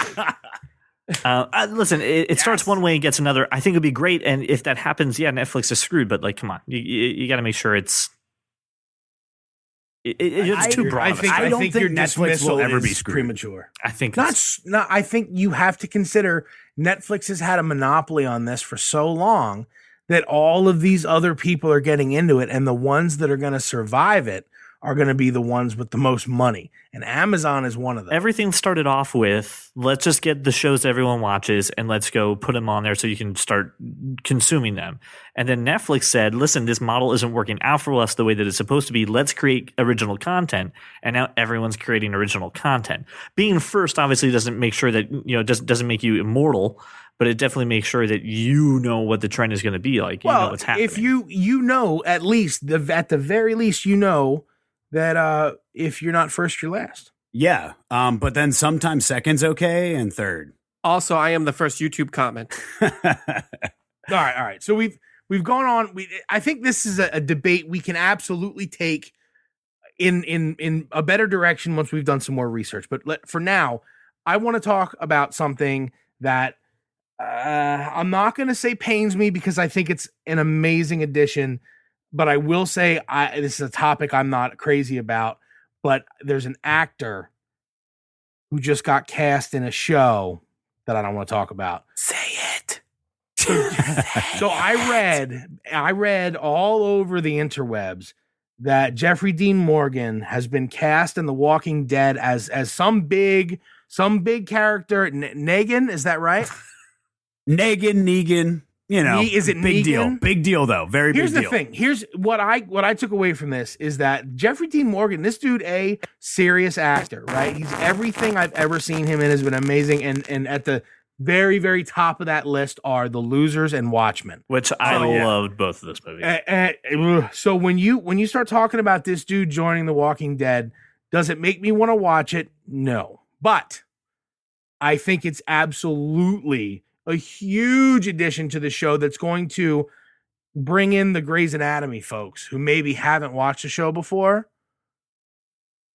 Listen, it starts one way and gets another. I think it'd be great, and if that happens, yeah, Netflix is screwed. But come on, you got to make sure it's too broad. I don't think your Netflix will ever be screwed. Premature. I think not. I think you have to consider Netflix has had a monopoly on this for so long that all of these other people are getting into it, and the ones that are going to survive it are going to be the ones with the most money. And Amazon is one of them. Everything started off with, let's just get the shows everyone watches and let's go put them on there so you can start consuming them. And then Netflix said, listen, this model isn't working out for us the way that it's supposed to be. Let's create original content. And now everyone's creating original content. Being first obviously doesn't make sure that, doesn't make you immortal, but it definitely makes sure that you know what the trend is going to be like. You know what's happening. If you know, at least, at the very least, you know that if you're not first, you're last. Yeah. But then sometimes second's okay and third. Also, I am the first YouTube comment. All right. So we've gone on. I think this is a debate we can absolutely take in a better direction once we've done some more research. But for now, I want to talk about something that I'm not going to say pains me because I think it's an amazing addition. But I will say this is a topic I'm not crazy about, but there's an actor who just got cast in a show that I don't want to talk about. Say it. So I read all over the interwebs that Jeffrey Dean Morgan has been cast in The Walking Dead as some big character. Negan, is that right? Negan. Is it big Negan? deal? Big deal, though. Very big deal. Here's the thing. Here's what I took away from this is that Jeffrey Dean Morgan, this dude, a serious actor, right? He's everything I've ever seen him in has been amazing. And at the very, very top of that list are The Losers and Watchmen, which I loved both of those movies. So when you start talking about this dude joining The Walking Dead, does it make me want to watch it? No, but I think it's absolutely a huge addition to the show that's going to bring in the Grey's Anatomy folks who maybe haven't watched the show before.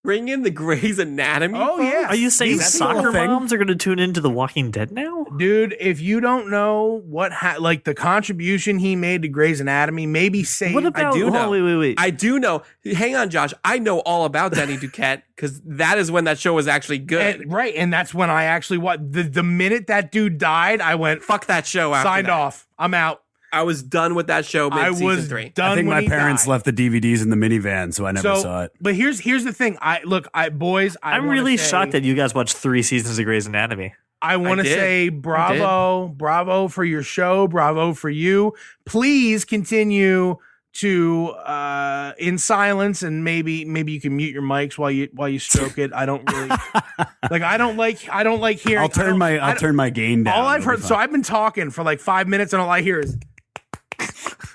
Bring in the Grey's Anatomy. Oh, folks? yeah. Are you saying That's soccer a thing. moms are going to tune into The Walking Dead now? Dude, if you don't know what like the contribution he made to Grey's Anatomy, maybe say What about? I do know. Wait. I do know. Hang on, Josh. I know all about Denny Duquette because that is when that show was actually good. and that's when I actually the minute that dude died, I went Fuck that show. After signed that. off. I'm out. I was done with that show I mid-season was 3. done. I think when my he parents died. left the DVDs in the minivan, so I never saw it. But here's the thing. I'm really shocked that you guys watched 3 seasons of Grey's Anatomy. I want to did. say bravo for your show, bravo for you. Please continue to in silence, and maybe you can mute your mics while you stroke it. I don't really I don't like hearing. I'll turn my gain down. All I've It'll be heard, so fine. I've been talking for like 5 minutes, and all I hear is,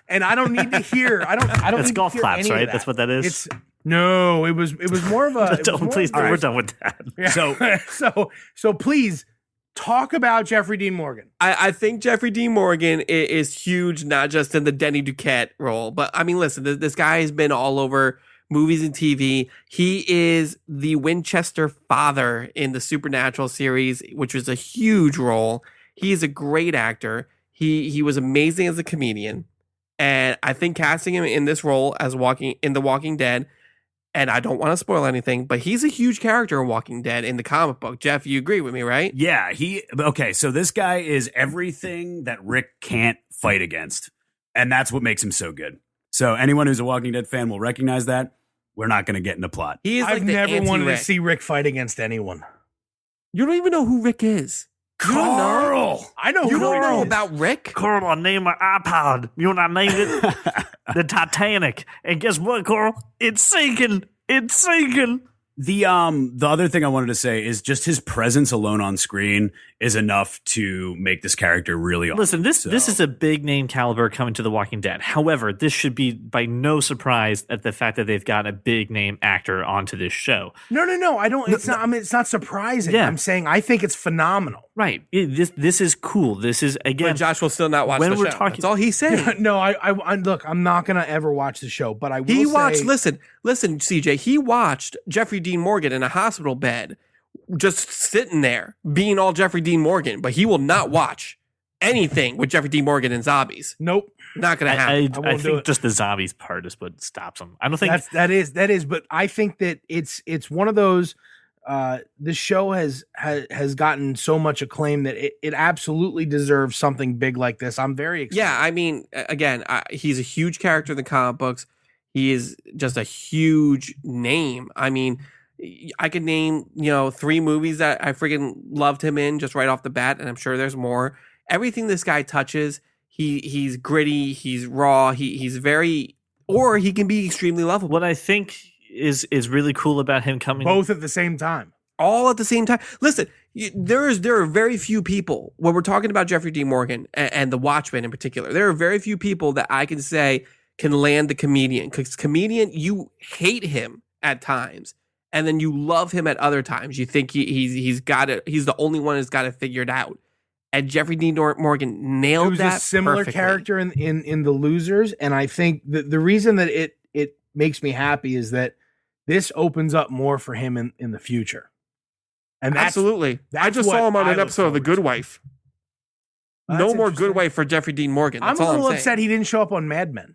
and I don't need to hear. I don't. That's need golf to hear claps, any of right? that. That's what that is? It's no. It was more of a. it was Don't, more please, of a- we're done with that. Yeah. So please talk about Jeffrey Dean Morgan. I think Jeffrey Dean Morgan is huge, not just in the Denny Duquette role, but I mean, listen, this guy has been all over movies and TV. He is the Winchester father in the Supernatural series, which was a huge role. He is a great actor. He was amazing as a comedian. And I think casting him in this role as The Walking Dead, and I don't want to spoil anything, but he's a huge character in Walking Dead in the comic book. Jeff, you agree with me, right? Yeah, okay, so this guy is everything that Rick can't fight against. And that's what makes him so good. So anyone who's a Walking Dead fan will recognize that. We're not going to get into plot. He is I've like the never wanted to anti-Rick. see Rick fight against anyone. You don't even know who Rick is. You don't know? Carl! I know. You who don't Rick know is. about Rick? Carl, I named my iPod. You know what I named it? The Titanic. And guess what, Carl? It's sinking. It's sinking. The other thing I wanted to say is just his presence alone on screen is enough to make this character really awesome. Listen, this is a big name caliber coming to The Walking Dead. However, this should be by no surprise at the fact that they've got a big name actor onto this show. No. I don't. It's not. I mean, it's not surprising. Yeah. I'm saying I think it's phenomenal. Right. This is cool. This is, again, But Josh will still not watch when the we're show. talking- That's all he's saying. No, I look. I'm not gonna ever watch the show, but I will. He watched, say, listen, CJ, he watched Jeffrey Dean Morgan in a hospital bed, just sitting there, being all Jeffrey Dean Morgan, but he will not watch anything with Jeffrey Dean Morgan and zombies. Nope. Not going to happen. I I won't do think it. just the zombies part is what stops him. I don't think That is. But I think that it's one of those. The show has gotten so much acclaim that it absolutely deserves something big like this. I'm very excited. Yeah, I mean, again, he's a huge character in the comic books. He is just a huge name. I mean, I could name, 3 movies that I freaking loved him in just right off the bat, and I'm sure there's more. Everything this guy touches, he's gritty, he's raw, he's very, or he can be extremely lovable. what I think is really cool about him coming. both at the same time. All at the same time. Listen, there are very few people when we're talking about Jeffrey Dean Morgan and the Watchmen in particular. There are very few people that I can say can land the comedian, because comedian, you hate him at times, and then you love him at other times. You think he's got it. He's the only one who's got it figured out. And Jeffrey Dean Morgan nailed It was that. a similar perfectly. character in The Losers, and I think the reason that it makes me happy is that this opens up more for him in the future. And that's, Absolutely. I that's just what saw him on I an look episode of The forward Good to. Wife. Well, No that's more interesting. Good Wife for Jeffrey Dean Morgan. That's I'm a all little I'm upset saying. he didn't show up on Mad Men.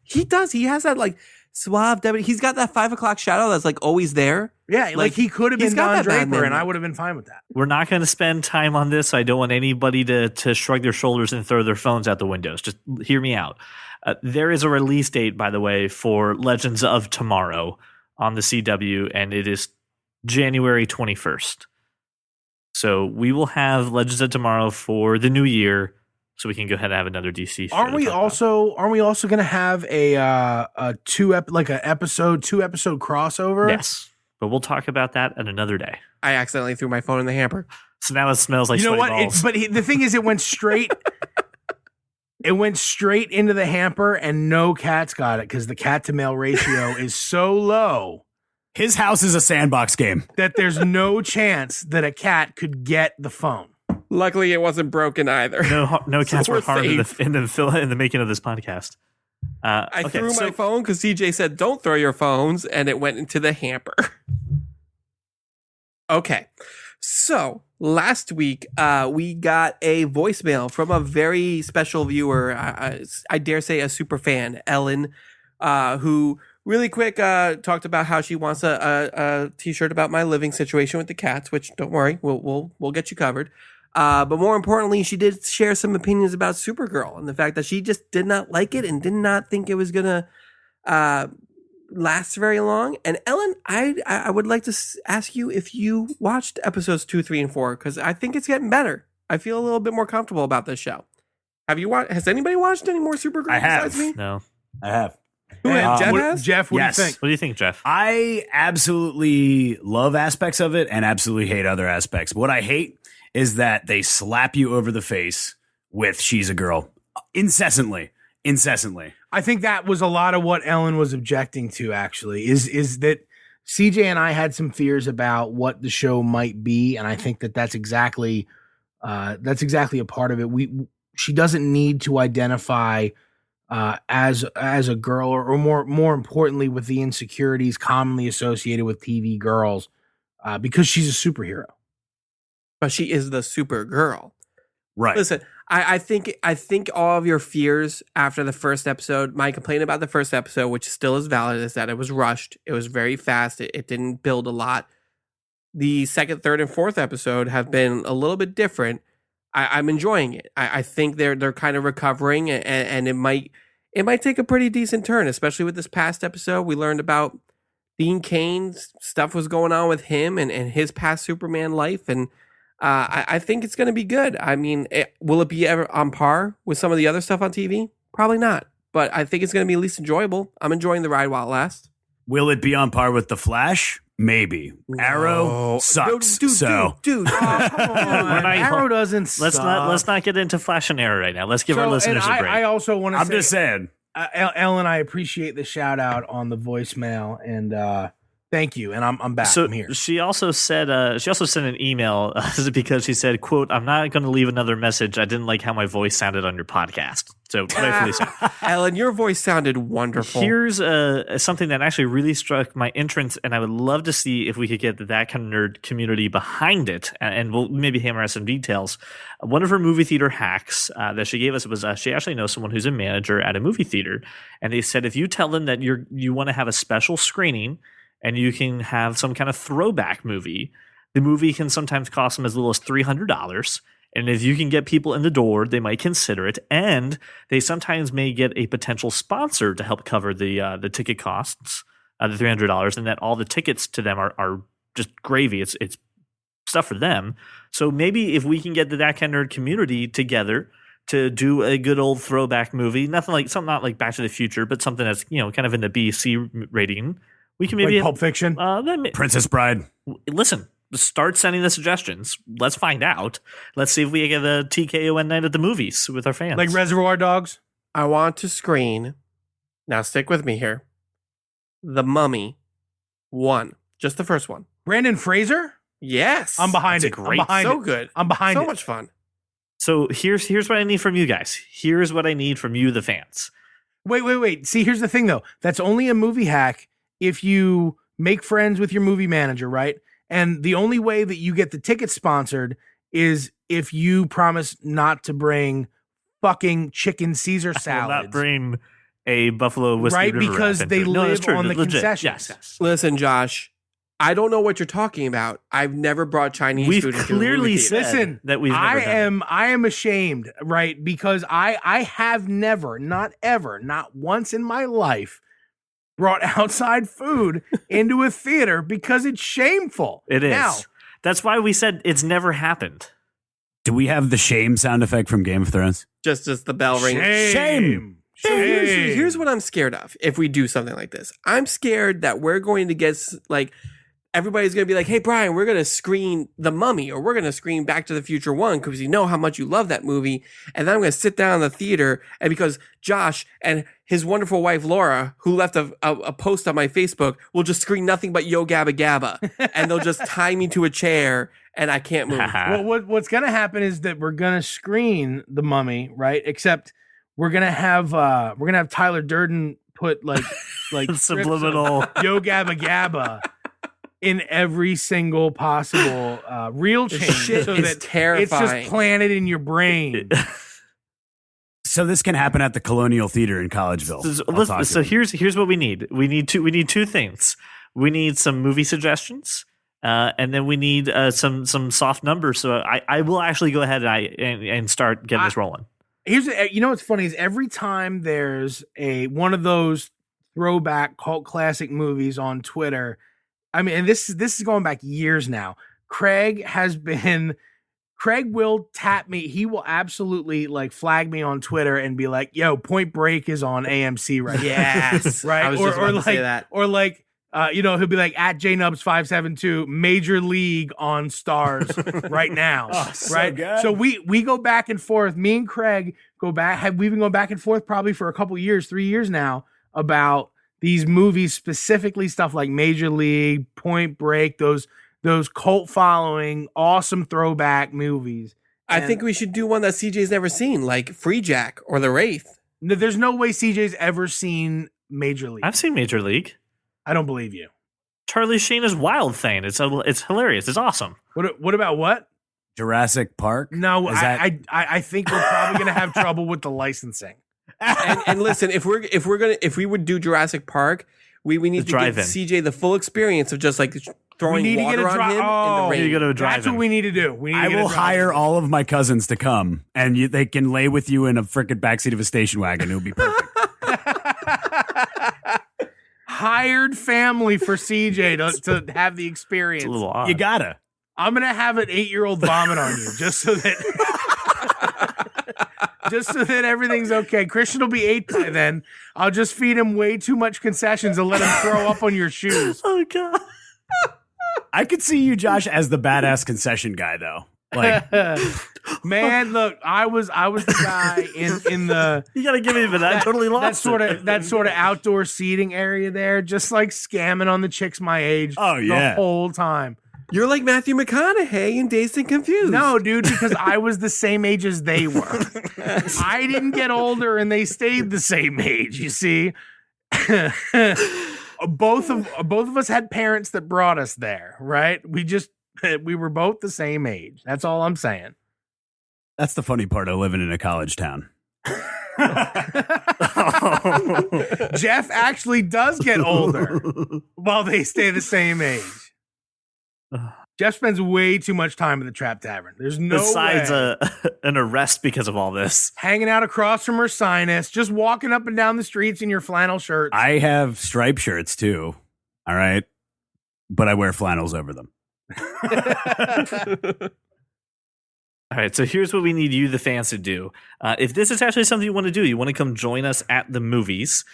He does. He has that like suave debit. He's got that 5 o'clock shadow that's like always there. Yeah, like he could have he's been got Don that Mad Draper, Men and I look. would have been fine with that. We're not going to spend time on this. I don't want anybody to shrug their shoulders and throw their phones out the windows. Just hear me out. There is a release date, by the way, for Legends of Tomorrow on the CW, and it is January 21st. So we will have Legends of Tomorrow for the new year, so we can go ahead and have another DC show. Aren't to we talk about. also going to have a 2 episode crossover? Yes, but we'll talk about that at another day. I accidentally threw my phone in the hamper. So now it smells like You know sweaty what? balls. The thing is, it went straight. It went straight into the hamper, and no cats got it because the cat to male ratio is so low His house is a sandbox game. that there's no chance that a cat could get the phone. Luckily, it wasn't broken either. No So cats were we're harmed in safe. the making of this podcast. I Okay, threw so- my phone because CJ said, "Don't throw your phones," and it went into the hamper. Okay, so last week we got a voicemail from a very special viewer. I dare say a super fan, Ellen, who really quick talked about how she wants a T-shirt about my living situation with the cats. Which don't worry, we'll get you covered. But more importantly, she did share some opinions about Supergirl and the fact that she just did not like it and did not think it was gonna last very long. And Ellen, I would like to ask you if you watched episodes 2, 3, and 4 because I think it's getting better. I feel a little bit more comfortable about this show. Have you watched? Has anybody watched any more Supergirl I have. besides me? No. I have. Who, Jeff has? Jeff, what Yes. do you think? What do you think, Jeff? I absolutely love aspects of it and absolutely hate other aspects. What I hate is that they slap you over the face with "she's a girl" incessantly. I think that was a lot of what Ellen was objecting to. Actually, is that CJ and I had some fears about what the show might be, and I think that's exactly a part of it. She doesn't need to identify as a girl, or more importantly, with the insecurities commonly associated with TV girls, because she's a superhero. But she is the Supergirl. Right. Listen, I think all of your fears after the first episode, my complaint about the first episode, which still is valid, is that it was rushed. It was very fast. It didn't build a lot. The second, third, and fourth episode have been a little bit different. I'm enjoying it. I think they're kind of recovering, and it might take a pretty decent turn, especially with this past episode. We learned about Dean Cain's stuff was going on with him and his past Superman life, and I think it's going to be good. I mean, will it be ever on par with some of the other stuff on TV? Probably not, but I think it's going to be at least enjoyable. I'm enjoying the ride while it lasts. Will it be on par with The Flash? Maybe. Arrow sucks. Dude, Come on. Arrow doesn't. Let's not get into Flash and Arrow right now. Let's give our listeners a break. I also want to. I'm just saying. Ellen, I appreciate the shout out on the voicemail, and thank you. And I'm back. So I'm here. she also sent an email because she said, "quote I'm not going to leave another message. I didn't like how my voice sounded on your podcast." So rightfully so. Ellen, your voice sounded wonderful. Here's something that actually really struck my entrance, and I would love to see if we could get that kind of nerd community behind it, and we'll maybe hammer out some details. One of her movie theater hacks that she gave us was she actually knows someone who's a manager at a movie theater, and they said if you tell them that you want to have a special screening and you can have some kind of throwback movie, the movie can sometimes cost them as little as $300. And if you can get people in the door, they might consider it. And they sometimes may get a potential sponsor to help cover the ticket costs, the $300, and that all the tickets to them are just gravy. It's stuff for them. So maybe if we can get that kind of nerd community together to do a good old throwback movie, not like Back to the Future, but something that's kind of in the B/C rating, we can maybe Like Pulp Fiction, Princess Bride. Listen. Start sending the suggestions. Let's find out. Let's see if we get a TKO night at the movies with our fans. like Reservoir Dogs. I want to screen. Now stick with me here. The Mummy 1. Just the first one. Brandon Fraser. Yes. I'm behind That's it. great. I'm behind so it. good. I'm behind so it. much fun. So here's what I need from you guys. Here's what I need from you, the fans. Wait. See, here's the thing though. That's only a movie hack if you make friends with your movie manager, right? And the only way that you get the ticket sponsored is if you promise not to bring fucking chicken Caesar I will salads. not bring a Buffalo Whiskey Right, River because wrap they into it. No, that's live true. on the Legit. concessions. Yes. Listen, Josh, I don't know what you're talking about. I've never brought Chinese We've food into clearly a movie theater. said Listen, that we've never done it. I am ashamed, right? Because I have never, not ever, not once in my life brought outside food into a theater because it's shameful. It is. Now, That's why we said it's never happened. Do we have the shame sound effect from Game of Thrones? Just as the bell rings. shame. So here's what I'm scared of if we do something like this. I'm scared that we're going to get everybody's going to be like, hey, Brian, we're going to screen The Mummy or we're going to screen Back to the Future 1 because you know how much you love that movie. And then I'm going to sit down in the theater and because Josh and his wonderful wife, Laura, who left a post on my Facebook, will just screen nothing but Yo Gabba Gabba. And they'll just tie me to a chair and I can't move. Well, what's gonna happen is that we're gonna screen the Mummy, right? Except we're gonna have Tyler Durden put like Subliminal Yo Gabba Gabba in every single possible real This change, shit so is that terrifying. it's just planted in your brain. So this can happen at the Colonial Theater in Collegeville. So here's what we need. We need two things. We need some movie suggestions, and then we need some soft numbers. So I will actually go ahead and start getting this rolling. What's funny is every time there's one of those throwback cult classic movies on Twitter. I mean, and this is going back years now. Craig will tap me. He will absolutely like flag me on Twitter and be like, "Yo, Point Break is on AMC right now." Yes, right. I was just about to say that. Or like, he'll be like at JNubs572 Major League on Stars right now. Oh, so right. good. So we go back and forth. Me and Craig go back. We've been going back and forth probably for a couple years, 3 years now, about these movies, specifically stuff like Major League, Point Break, those cult following, awesome throwback movies. I think we should do one that CJ's never seen, like Free Jack or The Wraith. No, there's no way CJ's ever seen Major League. I've seen Major League. I don't believe you. Charlie Sheen is Wild Thing. It's hilarious. It's awesome. What about what? Jurassic Park? No, Is that- I think we're probably gonna have trouble with the licensing. And listen, if we would do Jurassic Park, we need to give drive-in. CJ the full experience of just like throwing We need to water get a on him in the rain. You go to a That's drive-in. what we need to do. I will hire all of my cousins to come, and they can lay with you in a frickin' backseat of a station wagon. It would be perfect. hired family for CJ to have the experience. It's a little odd. You gotta. I'm gonna have an 8-year-old vomit on you just so that everything's okay. Christian will be 8 by then. I'll just feed him way too much concessions and let him throw up on your shoes. Oh god. I could see you, Josh, as the badass concession guy, though. Like, man, look, I was the guy in the You gotta give me that. I totally lost that sort of outdoor seating area there, just like scamming on the chicks my age. Oh, yeah. The whole time. You're like Matthew McConaughey in Dazed and Confused. No, dude, because I was the same age as they were. I didn't get older and they stayed the same age, you see. both of us had parents that brought us there, right? We were both the same age. That's all I'm saying. that's the funny part of living in a college town. Jeff actually does get older while they stay the same age. Jeff spends way too much time at the Trap Tavern. There's no Besides way. an arrest because of all this. Hanging out across from her sinus, just walking up and down the streets in your flannel shirts. I have striped shirts, too. All right? But I wear flannels over them. All right, so here's what we need you, the fans, to do. If this is actually something you want to do, you want to come join us at the movies.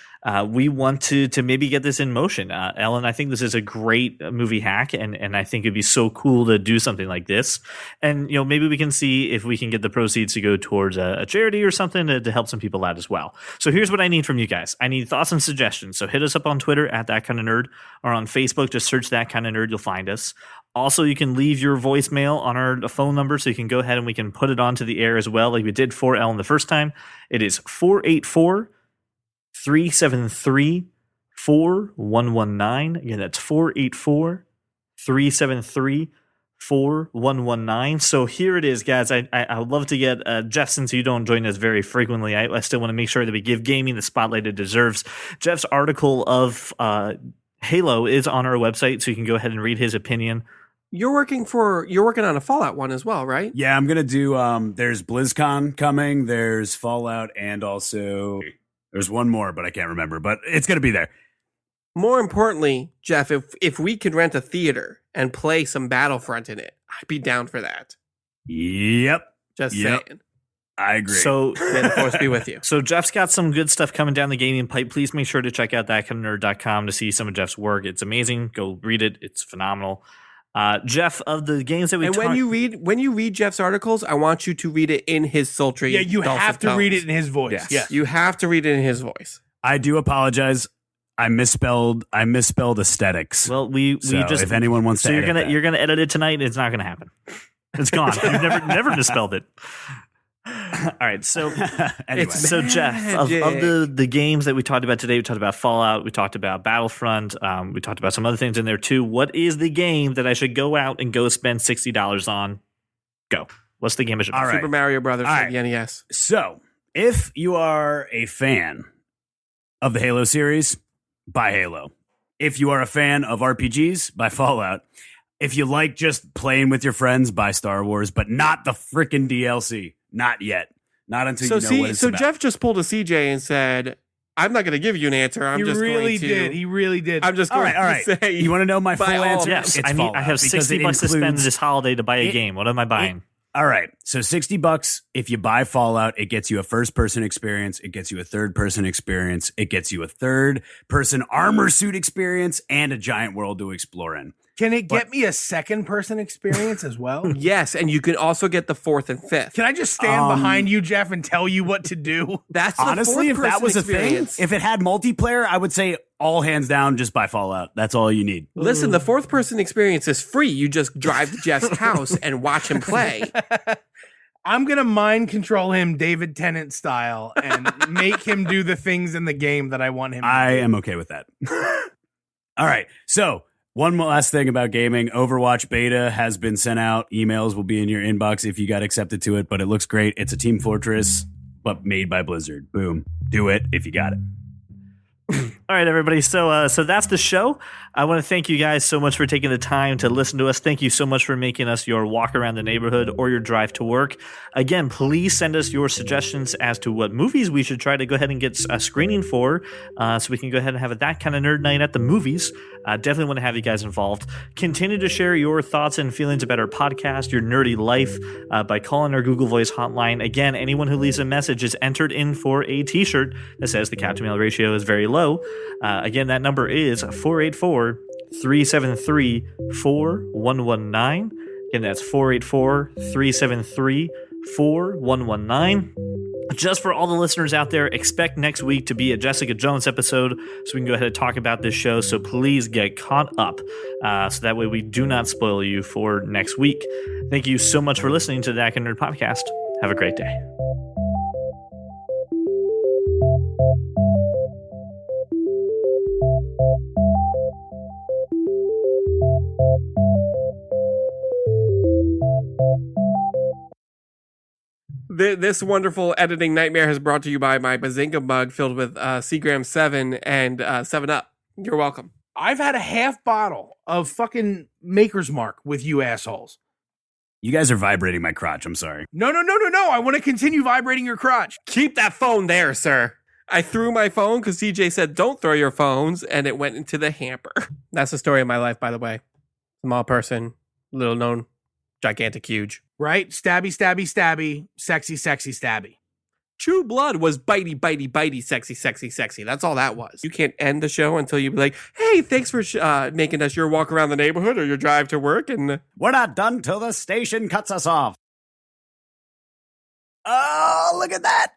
We want to maybe get this in motion. Ellen, I think this is a great movie hack, and I think it'd be so cool to do something like this. And maybe we can see if we can get the proceeds to go towards a charity or something to help some people out as well. So here's what I need from you guys. I need thoughts and suggestions. So hit us up on Twitter at That Kind of Nerd, or on Facebook. Just search That Kind of Nerd. You'll find us. Also, you can leave your voicemail on our phone number, so you can go ahead and we can put it onto the air as well, like we did for Ellen the first time. It is 484-373-4119. Again, that's 484-373-4119. So here it is, guys. I would love to get Jeff, since you don't join us very frequently. I still want to make sure that we give gaming the spotlight it deserves. Jeff's article of Halo is on our website, so you can go ahead and read his opinion. You're working on a Fallout one as well, right? Yeah, I'm going to do, there's BlizzCon coming, there's Fallout, and also there's one more, but I can't remember, but it's going to be there. More importantly, Jeff, if we could rent a theater and play some Battlefront in it, I'd be down for that. Yep. Just Yep. saying. I agree. So May the force be with you. So Jeff's got some good stuff coming down the gaming pipe. Please make sure to check out thatkindofnerd.com to see some of Jeff's work. It's amazing. Go read it. It's phenomenal. Jeff, of the games that we And when you read Jeff's articles, I want you to read it in his sultry. Yeah, you dulcet have to read tones. it in his voice. Yes. Yes. You have to read it in his voice. I do apologize. I misspelled aesthetics. Well, we So just if anyone wants so to you're edit gonna that. you're gonna edit it tonight. It's not gonna happen. It's gone. You've never misspelled it. All right, so Anyway. so Jeff, of the games that we talked about today, we talked about Fallout, we talked about Battlefront, we talked about some other things in there too. What is the game that I should go out and go spend $60 on? Go. What's the game I should? All right. Super Mario Brothers All for right. the NES. So, if you are a fan of the Halo series, buy Halo. If you are a fan of RPGs, buy Fallout. If you like just playing with your friends, buy Star Wars, but not the freaking DLC. Not yet. Not until you know what it's about. Jeff just pulled a CJ and said, "I'm not going to give you an answer. I'm He just really going to." did. He really did. I'm just All going right. to say, You want to know my full Buy all of answer? them. Yes, It's I Fallout, have because $60 to spend includes- this holiday to buy a game. What am I buying? All right. So $60 if you buy Fallout, it gets you a first-person experience, it gets you a third-person experience, it gets you a third-person armor suit experience, and a giant world to explore in. Can it get me a second person experience as well? yes, and you can also get the fourth and fifth. Can I just stand behind you, Jeff, and tell you what to do? That's the Honestly, if that fourth-person was a thing, experience. if it had multiplayer, I would say all hands down, just buy Fallout. That's all you need. Listen, the fourth person experience is free. You just drive to Jeff's house and watch him play. I'm going to mind control him David Tennant style and make him do the things in the game that I want him to I do. am okay with that. All right. So, one last thing about gaming. Overwatch beta has been sent out. Emails will be in your inbox if you got accepted to it, but it looks great. It's a Team Fortress, but made by Blizzard. Boom. Do it if you got it. All right, everybody. So that's the show. I want to thank you guys so much for taking the time to listen to us. Thank you so much for making us your walk around the neighborhood or your drive to work. Again, please send us your suggestions as to what movies we should try to go ahead and get a screening for, so we can go ahead and have that kind of nerd night at the movies. Definitely want to have you guys involved. Continue to share your thoughts and feelings about our podcast, your nerdy life, by calling our Google Voice hotline. Again, anyone who leaves a message is entered in for a t-shirt that says the cat to mail ratio is very low. Again, that number is 484-373-4119. Again, that's 484-373-4119. Just for all the listeners out there, expect next week to be a Jessica Jones episode, so we can go ahead and talk about this show. So please get caught up, so that way we do not spoil you for next week. Thank you so much for listening to the Dak and Nerd podcast. Have a great day. This wonderful editing nightmare is brought to you by my Bazinga mug filled with Seagram 7 and 7-Up. You're welcome. I've had a half bottle of fucking Maker's Mark with you assholes. You guys are vibrating my crotch. I'm sorry. No. I want to continue vibrating your crotch. Keep that phone there, sir. I threw my phone because CJ said, don't throw your phones, and it went into the hamper. That's the story of my life, by the way. Small person, little known, gigantic, huge. Right? Stabby, stabby, stabby. Sexy, sexy, stabby. True Blood was bitey, bitey, bitey, sexy, sexy, sexy. That's all that was. You can't end the show until you be like, hey, thanks for making us your walk around the neighborhood or your drive to work. And We're not done till the station cuts us off. Oh, look at that.